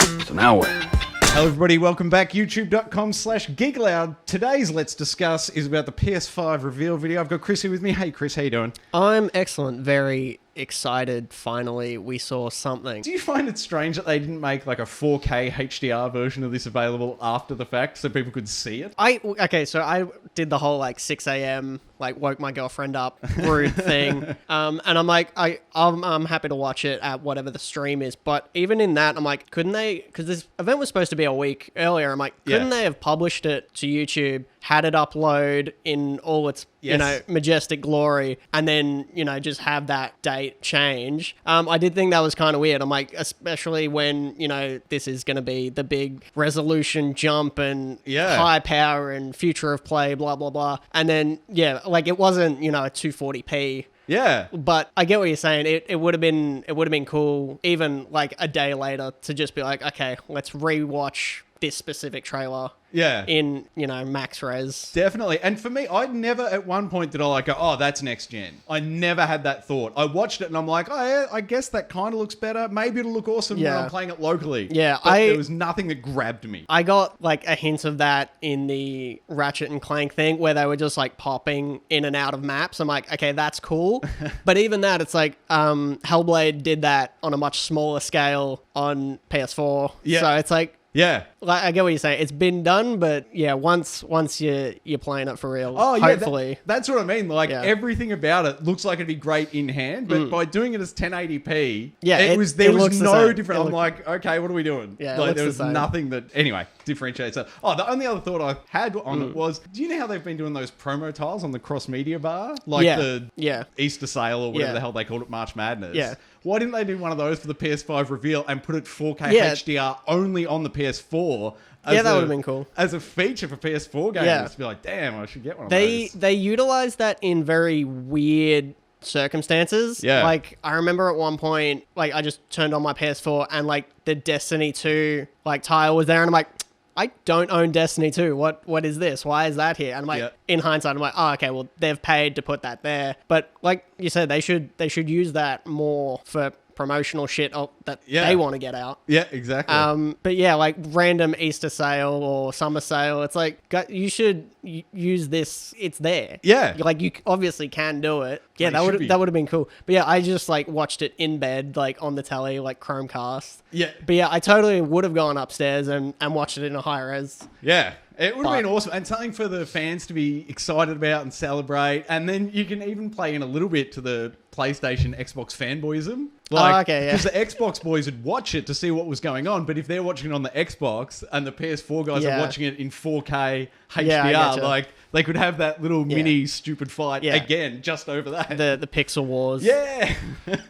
So now what? Hello everybody, welcome back, youtube.com/Geek Aloud. Today's Let's Discuss is about the PS5 reveal video. I've got Chris here with me. Hey Chris, how you doing? I'm excellent, very excited. Finally, we saw something. Do you find it strange that they didn't make like a 4K HDR version of this available after the fact so people could see it? So I did the whole like 6 a.m. like woke my girlfriend up rude thing, and I'm like I'm happy to watch it at whatever the stream is. But even in that, I'm like, couldn't they? Because this event was supposed to be a week earlier. I'm like, couldn't they have published it to YouTube, had it upload in all its majestic glory, and then just have that date change? I did think that was kind of weird. I'm like, especially when this is going to be the big resolution jump and high power and future of play, blah blah blah, and then like it wasn't a 240p. Yeah. But I get what you're saying. It would have been cool even like a day later to just be like, okay, let's rewatch this specific trailer. Yeah. In, max res. Definitely. And for me, I'd never at one point did I like go, oh, that's next gen. I never had that thought. I watched it and I'm like, oh, yeah, I guess that kind of looks better. Maybe it'll look awesome when I'm playing it locally. Yeah. But there was nothing that grabbed me. I got like a hint of that in the Ratchet and Clank thing where they were just like popping in and out of maps. I'm like, okay, that's cool. But even that, it's like Hellblade did that on a much smaller scale on PS4. Yeah. So it's like, yeah, like I get what you're saying. It's been done, but once you're playing it for real. Oh, hopefully. That's what I mean. Like everything about it looks like it'd be great in hand, but by doing it as 1080p, there was no different. I'm like, okay, what are we doing? Yeah, like there was nothing that anyway differentiates it. Oh, the only other thought I had on it was, do you know how they've been doing those promo tiles on the cross media bar, like the Easter sale or whatever the hell they called it, March Madness? Yeah. Why didn't they do one of those for the PS5 reveal and put it 4K HDR only on the PS4? That would have been cool. As a feature for PS4 games, to be like, damn, I should get one of those. They utilized that in very weird circumstances. Yeah. Like, I remember at one point, like, I just turned on my PS4 and, like, the Destiny 2, like, tile was there and I'm like, I don't own Destiny 2. What is this? Why is that here? And I'm like, in hindsight, I'm like, oh, okay, well, they've paid to put that there. But like you said, they should use that more for promotional shit that they want to get out. Yeah, exactly. But yeah, like random Easter sale or summer sale, it's like, you should use this. It's there. Yeah. Like you obviously can do it. Yeah, that would have been cool. But yeah, I just like watched it in bed, like on the telly, like Chromecast. Yeah. But yeah, I totally would have gone upstairs and watched it in a high res. Yeah. It would have been awesome, and something for the fans to be excited about and celebrate. And then you can even play in a little bit to the PlayStation, Xbox fanboyism. Like, because the Xbox boys would watch it to see what was going on, but if they're watching it on the Xbox and the PS4 guys are watching it in 4K HDR, like they could have that little mini stupid fight again just over that. The Pixel Wars. Yeah,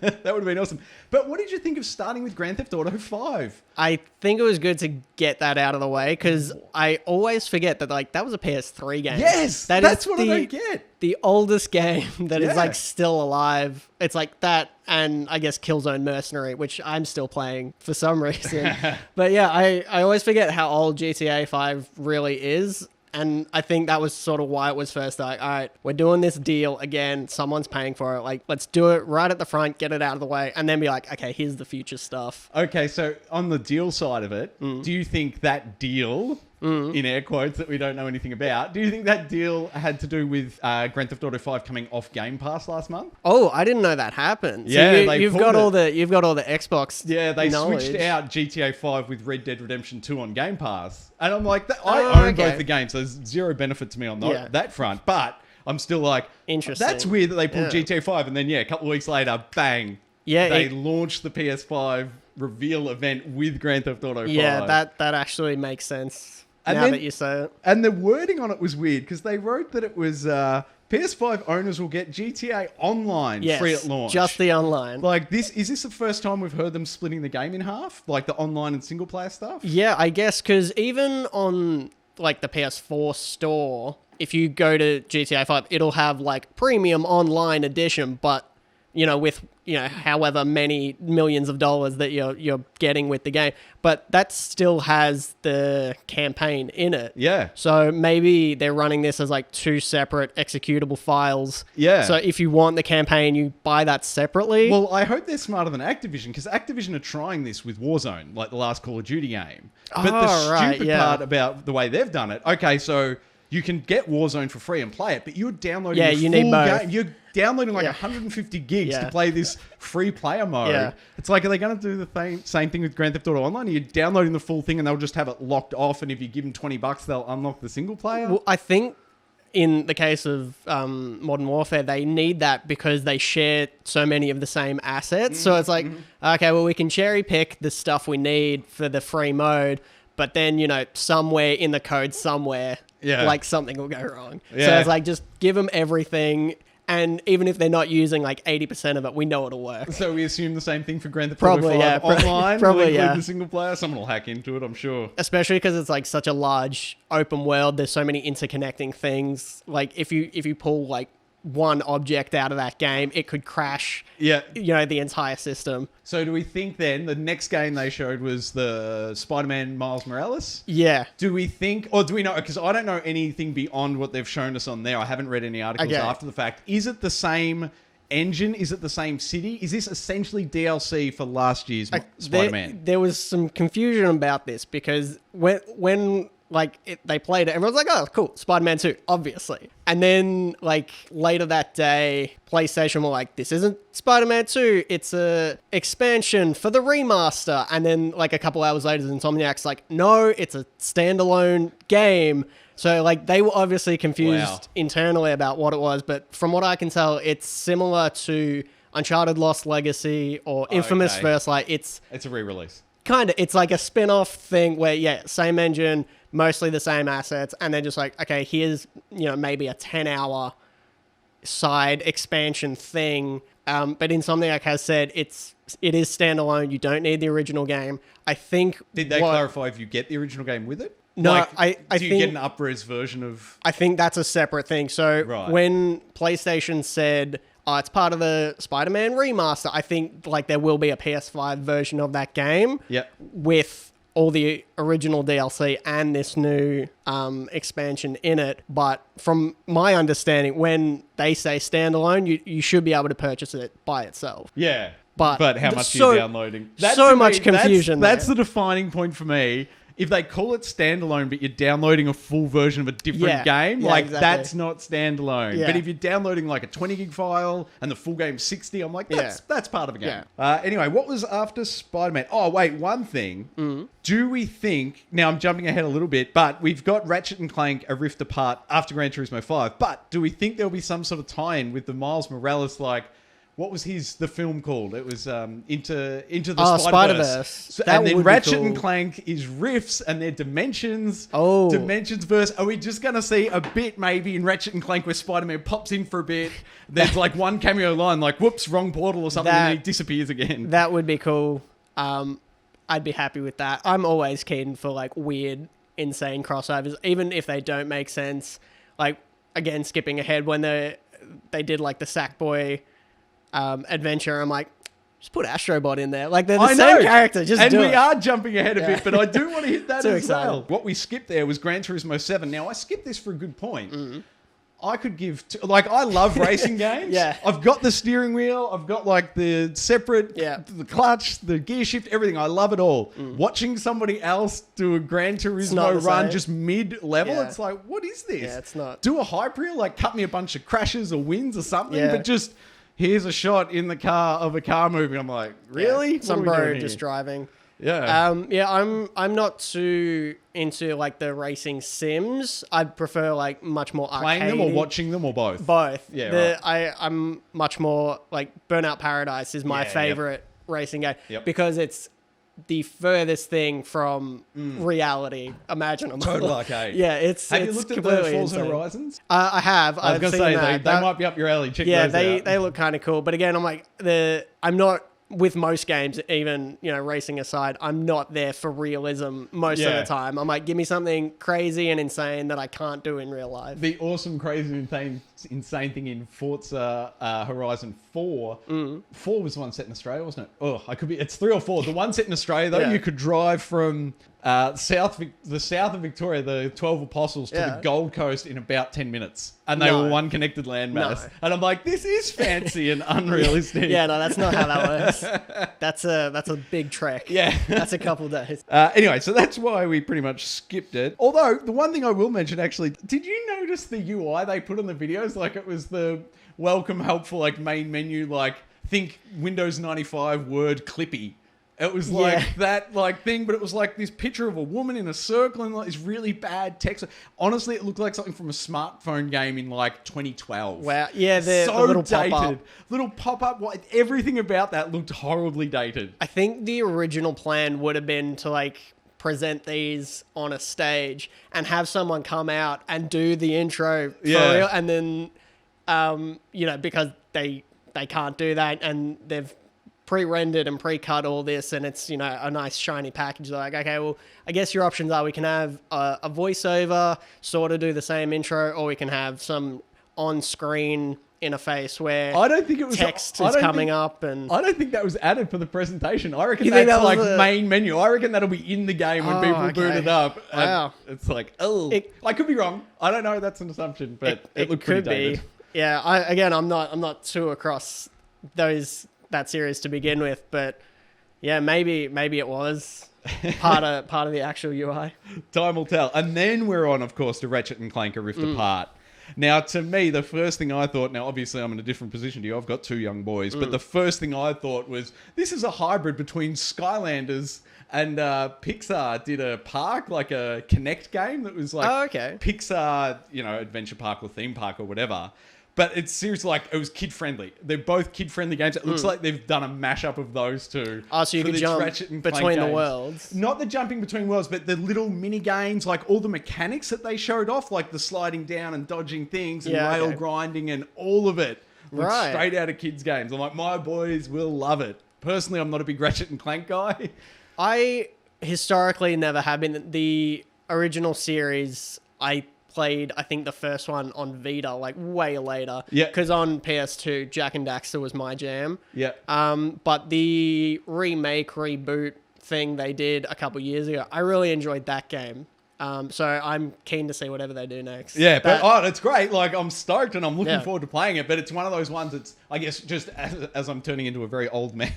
that would have been awesome. But what did you think of starting with Grand Theft Auto 5? I think it was good to get that out of the way because I always forget that like that was a PS3 game. Yes, that's what I don't get. The oldest game that is like still alive. It's like that, and I guess Killzone Mercenary, which I'm still playing for some reason. But yeah, I always forget how old GTA 5 really is. And I think that was sort of why it was first like, all right, we're doing this deal again. Someone's paying for it. Like, let's do it right at the front, get it out of the way, and then be like, okay, here's the future stuff. Okay, so on the deal side of it, do you think that deal, in air quotes that we don't know anything about, do you think that deal had to do with Grand Theft Auto 5 coming off Game Pass last month? Oh, I didn't know that happened. Yeah, so you've got all the Xbox. Yeah, they switched out GTA 5 with Red Dead Redemption 2 on Game Pass. And I'm like, I own both the games, so there's zero benefit to me on that front. But I'm still like, interesting. That's weird that they pulled GTA 5 and then, a couple of weeks later, bang. Yeah, they launched the PS5 reveal event with Grand Theft Auto 5. Yeah, that actually makes sense now that you say it. And the wording on it was weird because they wrote that it was PS5 owners will get GTA Online free at launch. Just the online. Like is this the first time we've heard them splitting the game in half? Like the online and single player stuff? Yeah, I guess because even on like the PS4 store, if you go to GTA 5, it'll have like premium online edition, but with however many millions of dollars that you're getting with the game, but that still has the campaign in it. Yeah. So maybe they're running this as like 2 separate executable files. Yeah. So if you want the campaign, you buy that separately. Well, I hope they're smarter than Activision, because Activision are trying this with Warzone, like the last Call of Duty game. But the stupid part about the way they've done it, okay, so you can get Warzone for free and play it, but you're downloading the full need both. game. You're downloading like 150 gigs to play this free player mode. Yeah. It's like, are they going to do the same thing with Grand Theft Auto Online? You're downloading the full thing and they'll just have it locked off, and if you give them $20, they'll unlock the single player? Well, I think in the case of Modern Warfare, they need that because they share so many of the same assets. So it's like, okay, well, we can cherry pick the stuff we need for the free mode, but then, somewhere in the code somewhere, like something will go wrong. Yeah. So it's like, just give them everything. And even if they're not using like 80% of it, we know it'll work. So we assume the same thing for Grand Theft Auto 5 online? Probably, the single player? Someone will hack into it, I'm sure. Especially because it's like such a large open world. There's so many interconnecting things. Like if you pull like one object out of that game, it could crash the entire system. So do we think then the next game they showed was the Spider-Man Miles Morales? Yeah. Do we think, or do we know, because I don't know anything beyond what they've shown us on there. I haven't read any articles after the fact. Is it the same engine? Is it the same city? Is this essentially DLC for last year's Spider-Man? There was some confusion about this because when they played it, everyone's like, oh, cool, Spider-Man 2, obviously. And then, like, later that day, PlayStation were like, this isn't Spider-Man 2, it's a expansion for the remaster. And then, like, a couple hours later, Insomniac's like, no, it's a standalone game. So, like, they were obviously confused internally about what it was. But from what I can tell, it's similar to Uncharted Lost Legacy or Infamous First Light. It's a re-release. Kind of. It's like a spin-off thing where, same engine, mostly the same assets, and they're just like, okay, here's, maybe a 10-hour side expansion thing. But Insomniac has said it is standalone. You don't need the original game. I think... Did they clarify if you get the original game with it? No, like, I do you get an up-res version of... I think that's a separate thing. So when PlayStation said... it's part of the Spider-Man remaster, I think like there will be a PS5 version of that game with all the original DLC and this new expansion in it. But from my understanding, when they say standalone, you should be able to purchase it by itself. Yeah. But how much are you downloading? Much confusion. That's the defining point for me. If they call it standalone, but you're downloading a full version of a different game, that's not standalone. Yeah. But if you're downloading like a 20 gig file and the full game's 60, I'm like, that's part of a game. Yeah. Anyway, what was after Spider-Man? Oh, wait, one thing. Do we think, now I'm jumping ahead a little bit, but we've got Ratchet and Clank a rift apart after Gran Turismo 5, but do we think there'll be some sort of tie-in with the Miles Morales, like, what was the film called? It was Into the Spider-Verse. So, and then Ratchet and Clank is riffs and they're dimensions. Oh. Dimensions verse. Are we just going to see a bit maybe in Ratchet and Clank where Spider-Man pops in for a bit? There's like one cameo line like, whoops, wrong portal or something, and then he disappears again. That would be cool. I'd be happy with that. I'm always keen for like weird, insane crossovers, even if they don't make sense. Like, again, skipping ahead when they did like the Sackboy... adventure, I'm like, just put Astrobot in there. Like, they're the same character. Just do it. And we are jumping ahead a bit, but I do want to hit that as well. What we skipped there was Gran Turismo 7. Now, I skipped this for a good point. I could give... I love racing games. I've got the steering wheel. I've got, like, the separate... the clutch, the gear shift, everything. I love it all. Watching somebody else do a Gran Turismo run just mid-level, it's like, what is this? Yeah, it's not. Do a hype reel, like, cut me a bunch of crashes or wins or something, but just... Here's a shot in the car of a car moving. I'm like, really? Yeah, some bro just driving. Yeah. I'm not too into like the racing sims. I'd prefer like much more arcade. Playing them or watching them or both? Both. Yeah. I'm much more like Burnout Paradise is my favorite racing game because it's the furthest thing from reality imaginable. Total arcade. Yeah, it's Have you looked at the Forza Horizons? I have. I was going to say, they might be up your alley. Check those out. They look kind of cool. But again, I'm like, I'm not, with most games, even, racing aside, I'm not there for realism most of the time. I'm like, give me something crazy and insane that I can't do in real life. The awesome, crazy, and insane insane thing in Forza Horizon 4. 4 was the one set in Australia, wasn't it? Oh, I could be. It's 3 or 4. The one set in Australia, though, you could drive from the south of Victoria, the 12 Apostles, to the Gold Coast in about 10 minutes. And they were one connected landmass. No. And I'm like, this is fancy and unrealistic. Yeah, no, that's not how that works. That's a big trek. Yeah. That's a couple days. Anyway, so that's why we pretty much skipped it. Although, the one thing I will mention, actually, did you notice the UI they put on the videos? Like, it was the welcome, helpful, like, main menu, like, think Windows 95 Word Clippy. It was like that like thing, but it was like this picture of a woman in a circle and like this really bad text. Honestly, it looked like something from a smartphone game in like 2012. Wow. Yeah, the little dated. pop-up. Little pop-up. Everything about that looked horribly dated. I think the original plan would have been to like present these on a stage and have someone come out and do the intro for real. And then, because they can't do that and they've pre-rendered and pre-cut all this and it's, a nice shiny package. They're like, okay, well, I guess your options are we can have a voiceover, sort of do the same intro, or we can have some on-screen interface where I don't think it was text is coming up. And I don't think that was added for the presentation. I reckon that's like main menu. I reckon that'll be in the game when people boot it up. Wow. It's like, I could be wrong. I don't know. That's an assumption, but it looked pretty dated. Yeah. I'm not too across that series to begin with, but yeah, maybe it was part of the actual UI. Time will tell. And then we're on, of course, to Ratchet and Clank: A Rift Apart. Now, to me, the first thing I thought, now obviously I'm in a different position to you, I've got 2 young boys, but the first thing I thought was, this is a hybrid between Skylanders and Pixar did a park, like a Connect game that was like Pixar, adventure park or theme park or whatever. But it's seriously like, it was kid-friendly. They're both kid-friendly games. It looks like they've done a mashup of those two. Oh, so you can jump between the worlds. Not the jumping between worlds, but the little mini games, like all the mechanics that they showed off, like the sliding down and dodging things and rail grinding and all of it. Straight out of kids' games. I'm like, my boys will love it. Personally, I'm not a big Ratchet and Clank guy. I historically never have been. The original series, I played, I think, the first one on Vita, like way later. Yeah. Because on PS2, Jak and Daxter was my jam. Yeah. But the reboot thing they did a couple years ago, I really enjoyed that game. So I'm keen to see whatever they do next. Yeah, but it's great. Like, I'm stoked and I'm looking forward to playing it. But it's one of those ones that's, I guess, just as I'm turning into a very old man,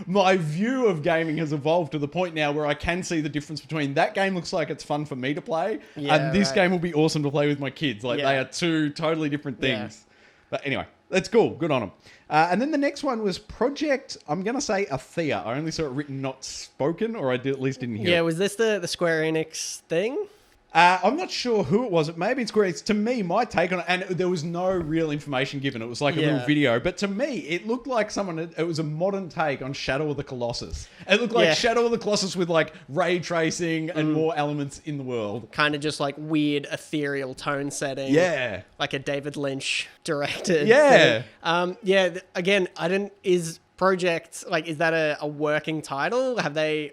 my view of gaming has evolved to the point now where I can see the difference between that game looks like it's fun for me to play, and this game will be awesome to play with my kids. Like, they are 2 totally different things. Yeah. But anyway, that's cool. Good on them. And then the next one was Project, I'm going to say Athea. I only saw it written, not spoken, or I at least didn't hear it. Yeah, was this the Square Enix thing? I'm not sure who it was. Maybe it's Square Enix. To me, my take on it, and there was no real information given. It was like a little video. But to me, it looked like it was a modern take on Shadow of the Colossus. It looked like Shadow of the Colossus with like ray tracing and more elements in the world. Kind of just like weird ethereal tone setting. Yeah. Like a David Lynch directed thing. Again, is Project, like, is that a working title? Are they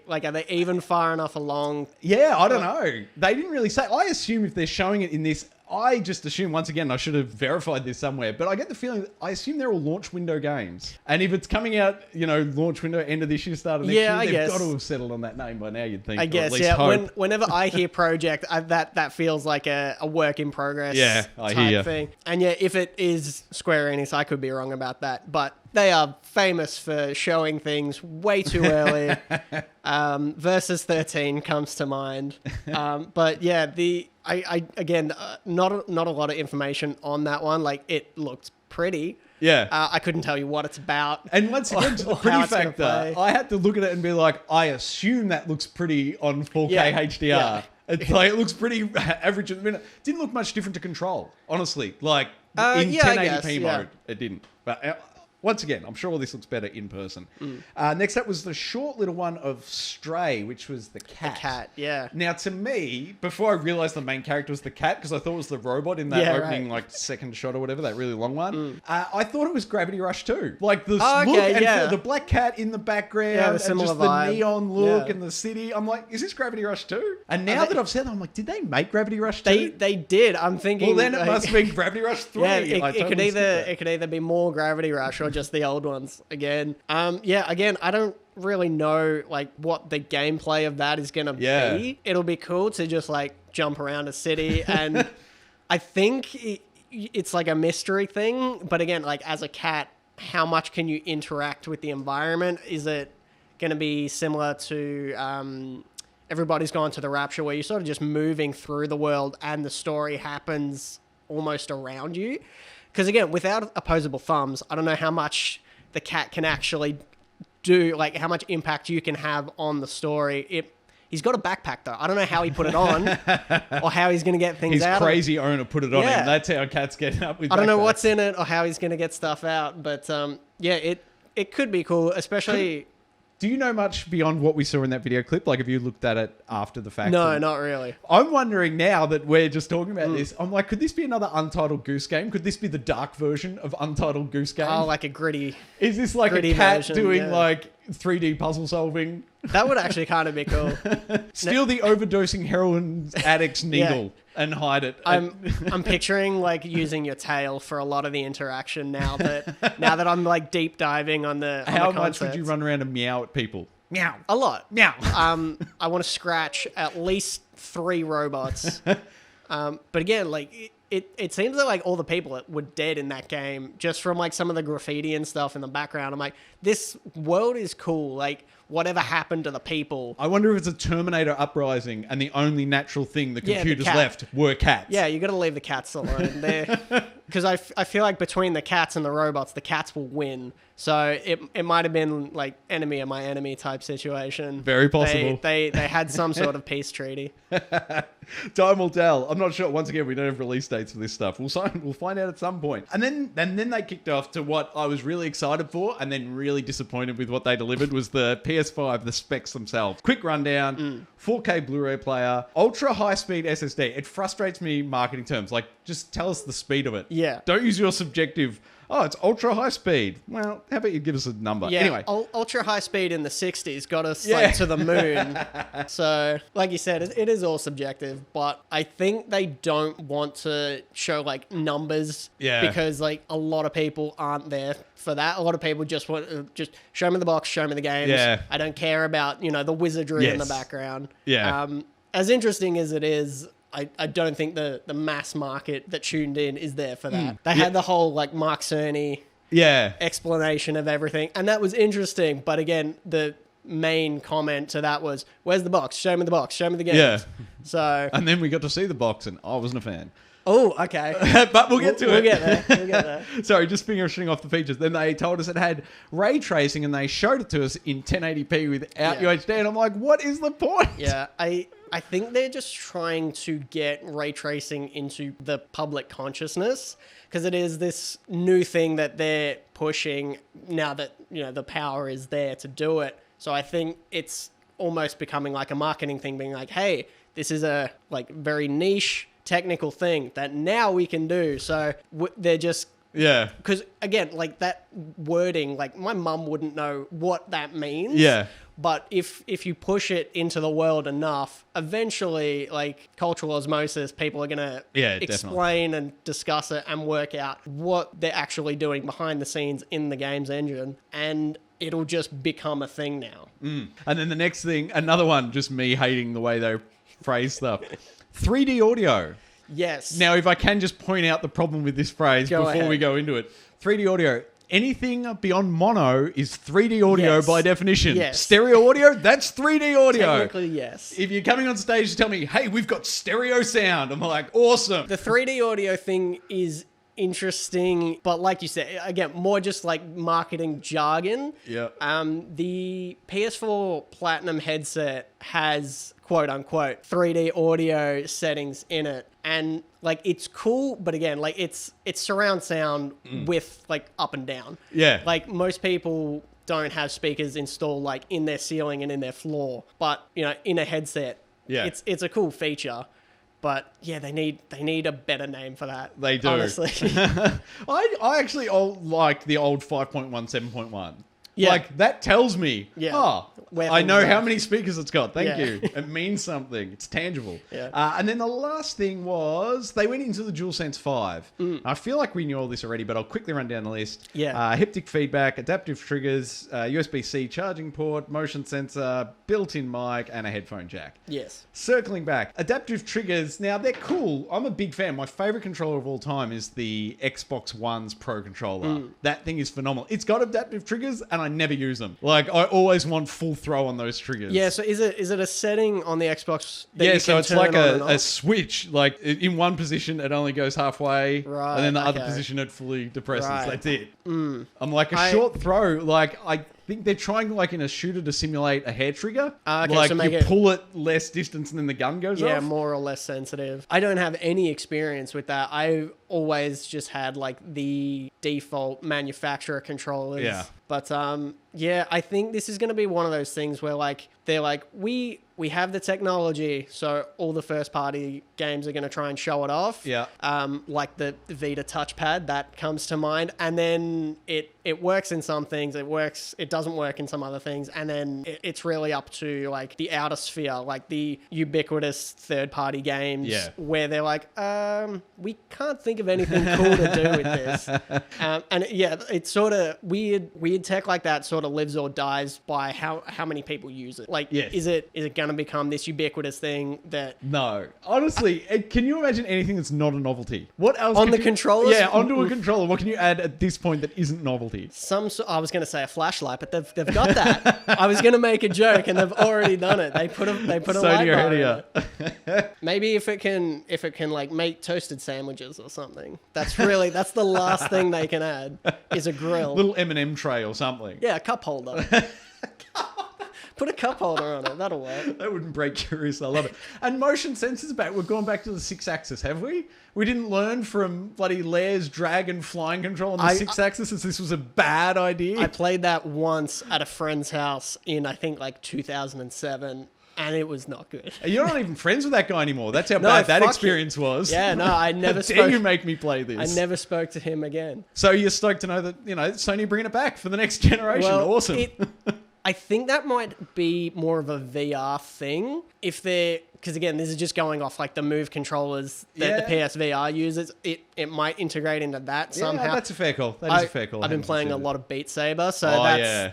even far enough along? Yeah, I don't know. They didn't really say. I assume if they're showing it in this, I just assume, once again, I should have verified this somewhere, but I get the feeling, I assume they're all launch window games. And if it's coming out, launch window, end of this year, start of next year, they've got to have settled on that name by now, you'd think. I guess, or at least hope. Whenever I hear Project, that feels like a work in progress type thing. And yeah, if it is Square Enix, I could be wrong about that, but they are famous for showing things way too early. Versus 13 comes to mind. But yeah, not a lot of information on that one. Like, it looked pretty. Yeah. I couldn't tell you what it's about. And once again, to the pretty factor, I had to look at it and be like, I assume that looks pretty on 4K HDR. Yeah. It's like, it looks pretty average at the minute. Didn't look much different to Control, honestly. Like, in 1080p mode, it didn't. But Once again, I'm sure all this looks better in person. Next up was the short little one of Stray, which was the cat. The cat, yeah. Now, to me, before I realised the main character was the cat, because I thought it was the robot in that opening like second shot or whatever, that really long one, I thought it was Gravity Rush 2. Like the look and the black cat in the background and just vibe. The neon look and the city. I'm like, is this Gravity Rush 2? And now that I've said that, I'm like, did they make Gravity Rush 2? They did. I'm thinking. Well, then it must be Gravity Rush 3. Yeah, it could either be more Gravity Rush or just the old ones again. Again, I don't really know like what the gameplay of that is gonna be. It'll be cool to just like jump around a city, and I think it's like a mystery thing. But again, like as a cat, how much can you interact with the environment? Is it gonna be similar to Everybody's Gone to the Rapture, where you're sort of just moving through the world and the story happens almost around you? Because again, without opposable thumbs, I don't know how much the cat can actually do, like how much impact you can have on the story. He's got a backpack though. I don't know how he put it on or how he's going to get things out. His crazy owner put it on him. That's how cats get up with I don't know what's in it or how he's going to get stuff out. But it could be cool, especially... Do you know much beyond what we saw in that video clip? Like, have you looked at it after the fact? No, not really. I'm wondering now that we're just talking about this, I'm like, could this be another Untitled Goose Game? Could this be the dark version of Untitled Goose Game? Oh, like a gritty... Is this like a cat doing like 3D puzzle solving? That would actually kind of be cool. Steal the overdosing heroin addict's needle and hide it. I'm picturing like using your tail for a lot of the interaction now that I'm like deep diving on the How much would you run around and meow at people? Meow. A lot. Meow. I want to scratch at least 3 robots. But again, like it seems that like all the people that were dead in that game, just from like some of the graffiti and stuff in the background. I'm like, this world is cool. Like whatever happened to the people. I wonder if it's a Terminator uprising and the only natural thing the computers left were cats. Yeah, you got to leave the cats alone. Because I feel like between the cats and the robots, the cats will win. So it might have been like enemy of my enemy type situation. Very possible. They had some sort of peace treaty. Time will tell. I'm not sure. Once again, we don't have release dates for this stuff. We'll find out at some point. And then they kicked off to what I was really excited for, and then really disappointed with what they delivered was the PS5, the specs themselves. Quick rundown: 4K Blu-ray player, ultra high-speed SSD. It frustrates me marketing terms. Like, just tell us the speed of it. Yeah. Don't use your subjective. Oh, it's ultra high speed. Well, how about you give us a number? Yeah, anyway. Ultra high speed in the 60s got us like to the moon. So, like you said, it is all subjective, but I think they don't want to show like numbers because like a lot of people aren't there for that. A lot of people just want to just show me the box, show me the games. Yeah. I don't care about, the wizardry in the background. Yeah. As interesting as it is, I don't think the mass market that tuned in is there for that. They had the whole like Mark Cerny explanation of everything, and that was interesting. But again, the main comment to that was, "Where's the box? Show me the box. Show me the game." Yeah. So and then we got to see the box, and I wasn't a fan. Oh, okay. But we'll get to it. We'll get there. Sorry, just finishing off the features. Then they told us it had ray tracing, and they showed it to us in 1080p without UHD, and I'm like, what is the point? Yeah, I think they're just trying to get ray tracing into the public consciousness, because it is this new thing that they're pushing now that the power is there to do it. So I think it's almost becoming like a marketing thing, being like, hey, this is a like very niche technical thing that now we can do. So they're just because again, like that wording, like my mum wouldn't know what that means. Yeah. But if you push it into the world enough, eventually, like cultural osmosis, people are going to explain and discuss it and work out what they're actually doing behind the scenes in the game's engine. And it'll just become a thing now. And then the next thing, another one, just me hating the way they phrase stuff. 3D audio. Yes. Now, if I can just point out the problem with this phrase before we go into it. 3D audio. Anything beyond mono is 3D audio by definition. Yes. Stereo audio, that's 3D audio. Technically, yes. If you're coming on stage to tell me, hey, we've got stereo sound, I'm like, awesome. The 3D audio thing is interesting, but like you said, again, more just like marketing jargon. Yeah. The PS4 Platinum headset has quote unquote 3D audio settings in it, and like it's cool, but again, like it's surround sound with like up and down. Yeah. Like most people don't have speakers installed like in their ceiling and in their floor, but you know, in a headset, it's a cool feature. But yeah, they need a better name for that. They do. Honestly. I actually like the old 5.1, 7.1. Yeah. Like, that tells me, I know how many speakers it's got. Thank you. It means something. It's tangible. Yeah. And then the last thing was, they went into the DualSense 5. I feel like we knew all this already, but I'll quickly run down the list. Yeah. Haptic feedback, adaptive triggers, USB-C charging port, motion sensor, built-in mic, and a headphone jack. Yes. Circling back, adaptive triggers, now they're cool. I'm a big fan. My favorite controller of all time is the Xbox One's Pro controller. That thing is phenomenal. It's got adaptive triggers, and I never use them. Like, I always want full throw on those triggers. Yeah, so is it a setting on the Xbox that you so can it's turn like on and a off? switch. Like, in one position, it only goes halfway. Right, And then the other okay. position, it fully depresses. Right. That's it. I'm like, a short throw, like, I think they're trying, like, in a shooter to simulate a hair trigger. Okay, like, so make you it- pull it less distance and then the gun goes off. Yeah, more or less sensitive. I don't have any experience with that. I've always just had like the default manufacturer controllers. Yeah. But yeah, I think this is going to be one of those things where like they're like, we have the technology, so all the first party games are going to try and show it off. Yeah. Like the Vita touchpad, that comes to mind. And then it works in some things, it doesn't work in some other things. And then it's really up to like the outer sphere, like the ubiquitous third party games where they're like, we can't think of anything cool to do with this. And yeah, it's sort of weird tech like that sort of lives or dies by how many people use it. Like, is it going to become this ubiquitous thing that... No. Honestly, can you imagine anything that's not a novelty? What else? On the controllers? Yeah, onto a controller. What can you add at this point that isn't novelty? I was going to say a flashlight, but they've got that. I was going to make a joke, and they've already done it. They put a light bar in it. Maybe if it can like make toasted sandwiches or something. That's the last thing they can add is a grill. Little M&M tray or something. Yeah, a cup holder. Put a cup holder on it. That'll work. That wouldn't break your wrist. I love it. And motion sensors back. We've gone back to the 6-axis, have we? We didn't learn from bloody Lair's dragon flying control on the 6-axis as this was a bad idea. I played that once at a friend's house in, I think, like 2007. And it was not good. You're not even friends with that guy anymore. That's how bad that experience was. Yeah, no, I never spoke. Dare you make me play this? I never spoke to him again. So you're stoked to know that, Sony are bringing it back for the next generation. Well, awesome. I think that might be more of a VR thing. Because again, this is just going off like the Move controllers that the PSVR uses. It might integrate into that somehow. That's a fair call. That is a fair call. I've been playing a lot of Beat Saber, so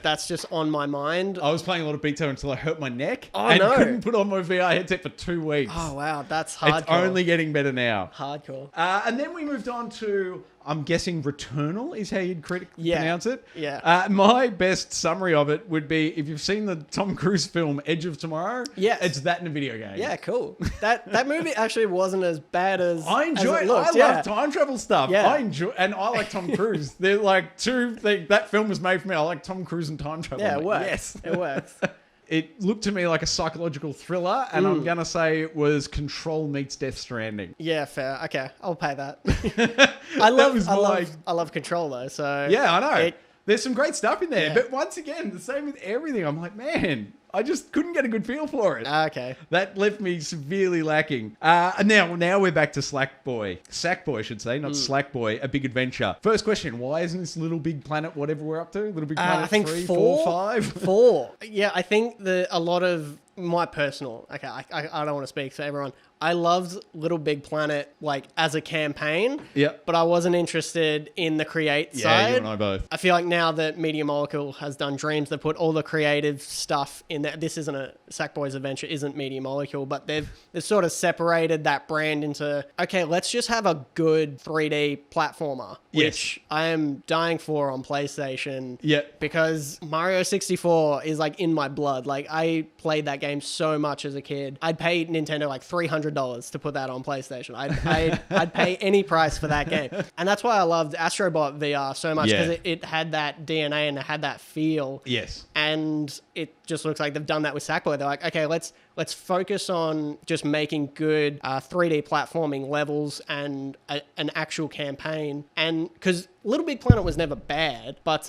that's just on my mind. I was playing a lot of Beat Saber until I hurt my neck and couldn't put on my VR headset for 2 weeks. Oh, wow. That's hardcore. It's only getting better now. Hardcore. And then we moved on to, I'm guessing, Returnal is how you'd pronounce it. Yeah. My best summary of it would be, if you've seen the Tom Cruise film Edge of Tomorrow, it's that in a video game. Yeah, cool. That movie actually wasn't as bad as I enjoy as it. looked. I love time travel stuff. Yeah. I enjoy, and I like Tom Cruise. They're like that film was made for me. I like Tom Cruise and time travel. Yeah, it works. Yes, it works. It looked to me like a psychological thriller, and I'm gonna say it was Control meets Death Stranding. Yeah, fair. Okay, I'll pay that. I love Control though. So yeah, I know. There's some great stuff in there, but once again, the same with everything. I'm like, man, I just couldn't get a good feel for it. Okay. That left me severely lacking. And now we're back to Sackboy, I should say, not Slackboy, A Big Adventure. First question, why isn't this Little Big Planet, whatever we're up to? Little Big Planet I think 3, 4, 4, 5? 4. Yeah, I think a lot of my personal... Okay, I don't want to speak for everyone. I loved Little Big Planet, like, as a campaign. Yep. But I wasn't interested in the create side. Yeah, you and I both. I feel like now that Media Molecule has done Dreams, they put all the creative stuff in there. This isn't a... Sackboy's Adventure isn't Media Molecule, but they've sort of separated that brand into, okay, let's just have a good 3D platformer, which I am dying for on PlayStation. Yeah. Because Mario 64 is, like, in my blood. Like, I played that game game so much as a kid. I'd pay Nintendo like $300 to put that on PlayStation. I'd pay any price for that game. And that's why I loved Astrobot VR so much, because it had that DNA and it had that feel. Yes. And it just looks like they've done that with Sackboy. They're like, okay, let's focus on just making good 3D platforming levels and an actual campaign. And because Little Big Planet was never bad, but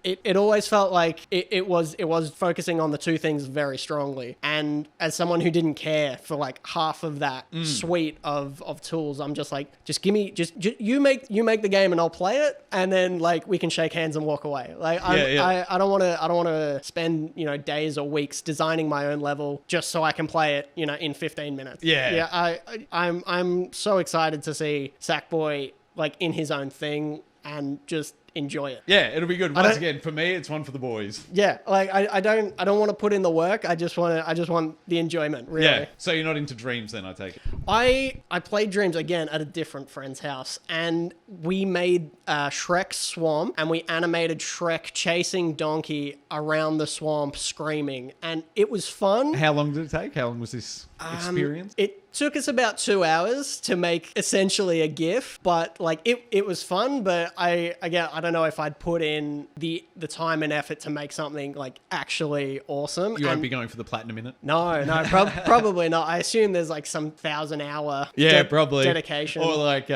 it always felt like it was focusing on the two things very strongly. And as someone who didn't care for like half of that suite of tools, I'm just like, just give me, you make the game and I'll play it, and then like we can shake hands and walk away. Like I don't want to spend days or weeks designing my own level just so I can play it in 15 minutes. I'm so excited to see Sackboy like in his own thing and just enjoy it. Yeah, it'll be good. Once again, for me, it's one for the boys. Yeah, like I don't want to put in the work. I just want the enjoyment, really. Yeah. So you're not into Dreams then, I take it. I played Dreams again at a different friend's house, and we made Shrek swamp, and we animated Shrek chasing Donkey around the swamp screaming, and it was fun. How long did it take? How long was this experience? It took us about 2 hours to make essentially a GIF, but like it was fun. But I don't know if I'd put in the time and effort to make something like actually awesome. You won't be going for the platinum in it? No, probably not. I assume there's like some 1,000-hour probably dedication. Or like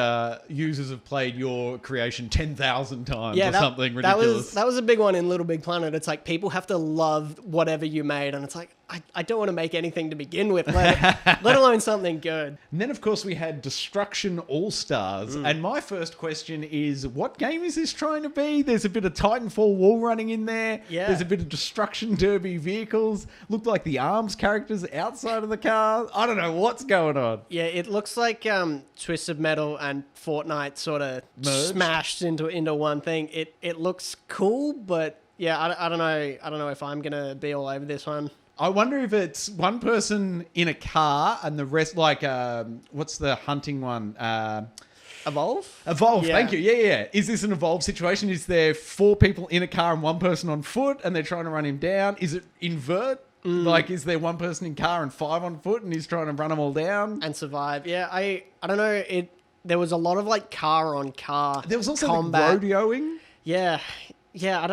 users have played your creation 10,000 times or something ridiculous. That was a big one in Little Big Planet. It's like people have to love whatever you made, and it's like, I don't want to make anything to begin with, let alone something good. And then, of course, we had Destruction All-Stars. And my first question is, what game is this trying to be? There's a bit of Titanfall wall running in there. Yeah. There's a bit of Destruction Derby vehicles. Looked like the ARMS characters outside of the car. I don't know what's going on. Yeah, it looks like Twisted Metal and Fortnite sort of smashed into one thing. It looks cool, but yeah, I don't know if I'm going to be all over this one. I wonder if it's one person in a car and the rest, like, what's the hunting one? Evolve? Evolve, thank you. Yeah. Is this an Evolve situation? Is there 4 people in a car and one person on foot and they're trying to run him down? Is it invert? Like, is there one person in car and 5 on foot and he's trying to run them all down? And survive. Yeah, I don't know. There was a lot of, like, car on car There was also combat. Like, rodeoing. Yeah, I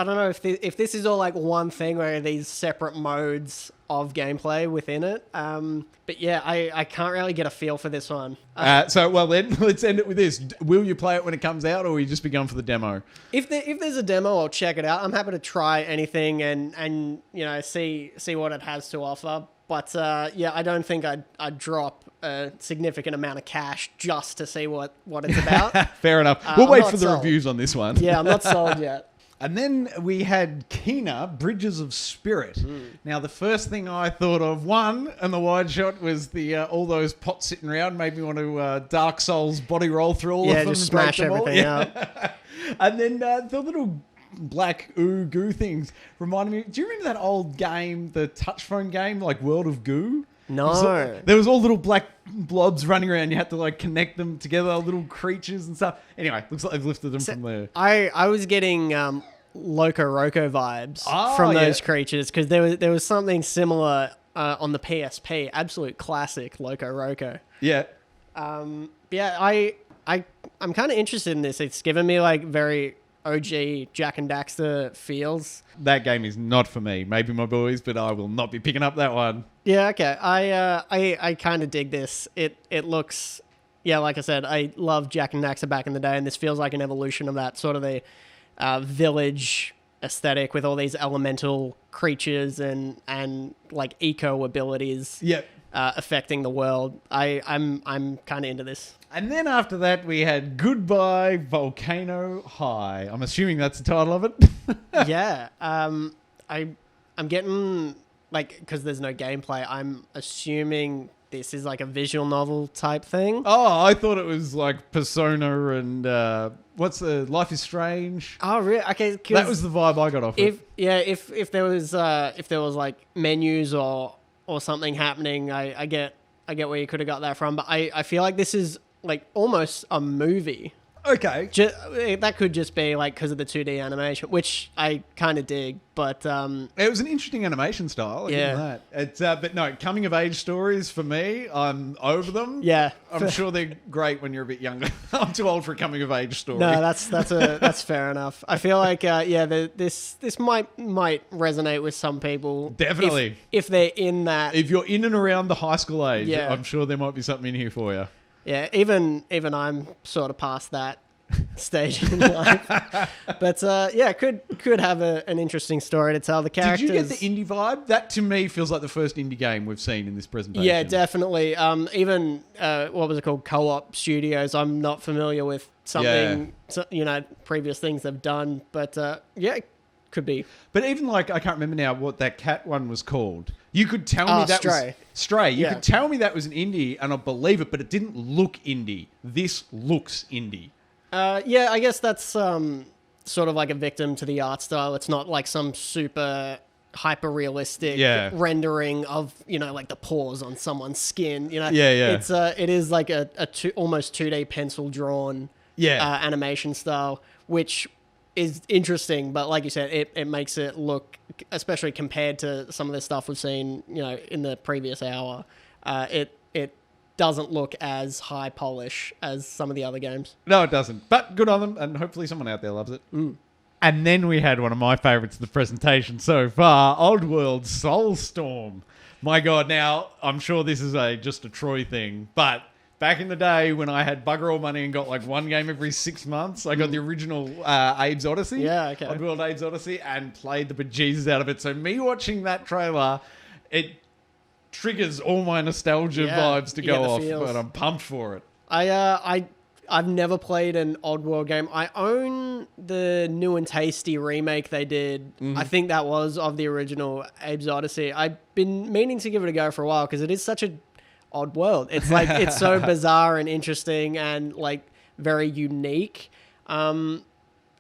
don't know if this is all like one thing or these separate modes of gameplay within it. But yeah, I can't really get a feel for this one. Well then, let's end it with this. Will you play it when it comes out, or will you just be going for the demo? If there's a demo, I'll check it out. I'm happy to try anything and see what it has to offer. But I don't think I'd drop a significant amount of cash just to see what it's about. Fair enough. We'll wait for the reviews on this one. Yeah, I'm not sold yet. And then we had Kena, Bridges of Spirit. Now, the first thing I thought of, one, and the wide shot, was the all those pots sitting around made me want to Dark Souls body roll through all of them. Yeah, just smash everything out. And then the little black goo things reminded me. Do you remember that old game, the touch phone game, like World of Goo? No. There was all little black blobs running around. You had to like connect them together, little creatures and stuff. Anyway, looks like they've lifted them from there. I was getting Loco Roco vibes from those creatures, because there was something similar on the PSP. Absolute classic Loco Roco. Yeah. I'm kind of interested in this. It's given me like very OG Jack and Daxter feels. That game is not for me. Maybe my boys, but I will not be picking up that one. Yeah, okay. I kind of dig this. It looks, like I said, I love Jack and Daxter back in the day, and this feels like an evolution of that sort of the village aesthetic with all these elemental creatures and like eco abilities. Yep. Affecting the world. I'm kind of into this. And then after that, we had Goodbye Volcano High. I'm assuming that's the title of it. Yeah. I'm getting, like, because there's no gameplay, I'm assuming this is like a visual novel type thing. Oh, I thought it was like Persona and what's the Life is Strange. Oh, really? Okay, that was the vibe I got off it. If there was like menus or something happening, I get where you could have got that from, but I feel like this is like almost a movie. Okay. That could just be like because of the 2D animation, which I kind of dig. But it was an interesting animation style. I'll give you that. It's but no, coming of age stories for me, I'm over them. Yeah, I'm sure they're great when you're a bit younger. I'm too old for a coming of age story. No, that's fair enough. I feel like this might resonate with some people. Definitely, if they're in that. If you're in and around the high school age, I'm sure there might be something in here for you. Yeah, even I'm sort of past that stage in life, but could have an interesting story to tell. The characters. Did you get the indie vibe? That to me feels like the first indie game we've seen in this presentation. Yeah, definitely. Even what was it called? Co-op Studios. I'm not familiar with something. Previous things they've done, but it could be. But even like I can't remember now what that cat one was called. You could tell me that was Stray. You could tell me that was an indie, and I believe it, but it didn't look indie. This looks indie. I guess that's sort of like a victim to the art style. It's not like some super hyper realistic rendering of like the pores on someone's skin. It is like a almost 2D pencil drawn animation style, which is interesting, but like you said, it makes it look, especially compared to some of the stuff we've seen, in the previous hour, it doesn't look as high polish as some of the other games. No, it doesn't. But good on them, and hopefully someone out there loves it. And then we had one of my favourites of the presentation so far, Oddworld Soulstorm. My God, now, I'm sure this is just a Troy thing, but back in the day when I had bugger all money and got like one game every 6 months, I got the original Abe's Odyssey. Yeah, okay. Oddworld Abe's Odyssey, and played the bejesus out of it. So me watching that trailer, it triggers all my nostalgia vibes to go off, but I'm pumped for it. I've never played an Oddworld game. I own the new and tasty remake they did. I think that was of the original Abe's Odyssey. I've been meaning to give it a go for a while because it is such a odd world. It's like it's so bizarre and interesting and like very unique. I'm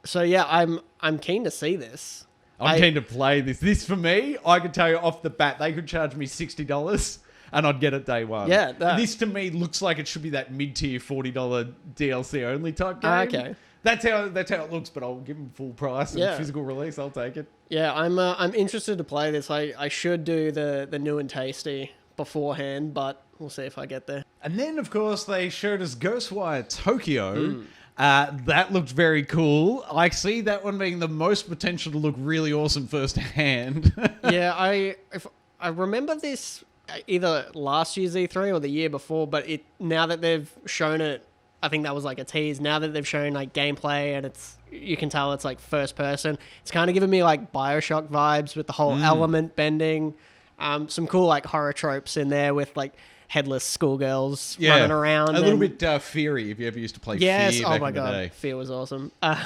keen to see this. I'm keen to play this. This for me, I could tell you off the bat, they could charge me $60 and I'd get it day one. Yeah, this to me looks like it should be that mid-tier $40 DLC only type game. Okay. That's how it looks, but I'll give them full price and physical release. I'll take it. Yeah, I'm interested to play this. I should do the new and tasty beforehand, but we'll see if I get there. And then, of course, they showed us Ghostwire Tokyo. That looked very cool. I see that one being the most potential to look really awesome firsthand. Yeah, I remember this either last year's E3 or the year before, but now that they've shown it, I think that was like a tease. Now that they've shown like gameplay and you can tell it's like first person, it's kind of giving me like BioShock vibes with the whole element bending. Some cool like horror tropes in there with like headless schoolgirls running around. A little bit Feary if you ever used to play Fear back in the day. Fear was awesome. I'm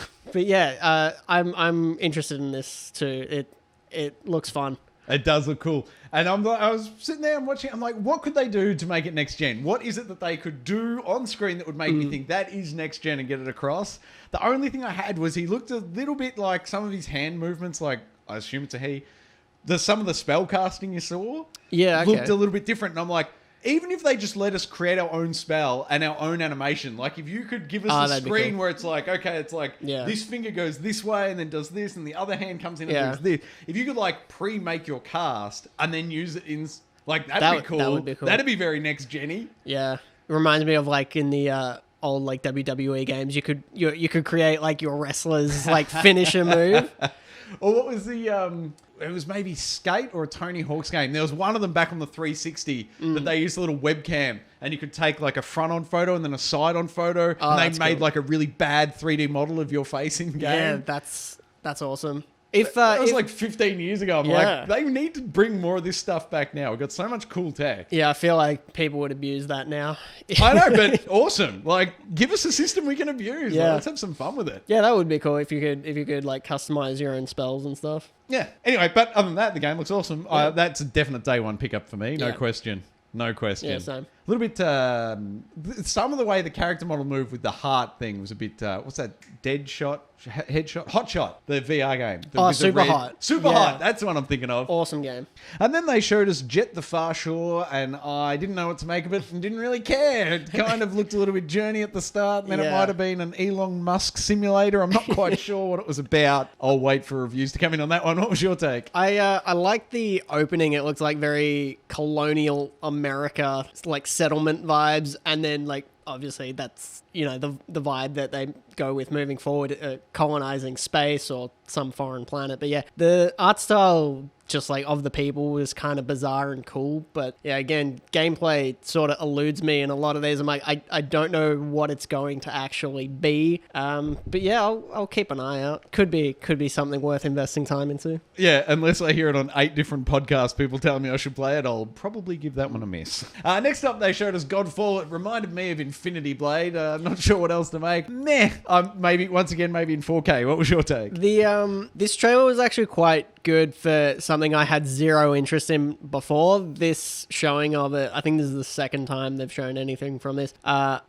interested in this too. It looks fun. It does look cool. And I was sitting there and watching, I'm like, what could they do to make it next gen? What is it that they could do on screen that would make me think that is next gen and get it across? The only thing I had was he looked a little bit like some of his hand movements, like I assume it's a he. Some of the spell casting you saw looked a little bit different. And I'm like, even if they just let us create our own spell and our own animation, like if you could give us a screen where it's like, okay, it's like this finger goes this way and then does this and the other hand comes in and does this. If you could like pre-make your cast and then use it in, like that'd be cool. That would be cool. That'd be very next gen-y. Yeah. It reminds me of like in the old like WWE games, you could create like your wrestlers like finisher move. Or what was the it was maybe Skate or a Tony Hawk's game. There was one of them back on the 360 that they used a little webcam and you could take like a front-on photo and then a side-on photo and they made like a really bad 3D model of your face in game. Yeah, that's awesome. That was like 15 years ago. I'm like, they need to bring more of this stuff back now. We've got so much cool tech. Yeah, I feel like people would abuse that now. I know, but awesome. Like, give us a system we can abuse. Yeah. Like, let's have some fun with it. Yeah, that would be cool if you could like customize your own spells and stuff. Yeah. Anyway, but other than that, the game looks awesome. Yeah. That's a definite day one pickup for me. No question. No question. Yeah, same. A little bit, some of the way the character model moved with the heart thing was a bit, what's that, dead shot Headshot, Hotshot, the VR game. Super Hot. Super Hot. That's the one I'm thinking of. Awesome game. And then they showed us Jet the Far Shore, and I didn't know what to make of it and didn't really care. It kind of looked a little bit Journey at the start, and then it might have been an Elon Musk simulator. I'm not quite sure what it was about. I'll wait for reviews to come in on that one. What was your take? I like the opening. It looks like very colonial America, like settlement vibes, and then like obviously that's the vibe that they go with moving forward, colonizing space or some foreign planet. But yeah, the art style just like of the people was kind of bizarre and cool. But yeah, again, gameplay sort of eludes me in a lot of these. I'm like, I don't know what it's going to actually be. But yeah, I'll keep an eye out. Could be something worth investing time into. Yeah, unless I hear it on 8 different podcasts, people telling me I should play it, I'll probably give that one a miss. Next up, they showed us Godfall. It reminded me of Infinity Blade. Not sure what else to make. Meh. Maybe once again, maybe in 4K. What was your take? This trailer was actually quite good for something I had zero interest in before. This showing of it, I think this is the second time they've shown anything from this,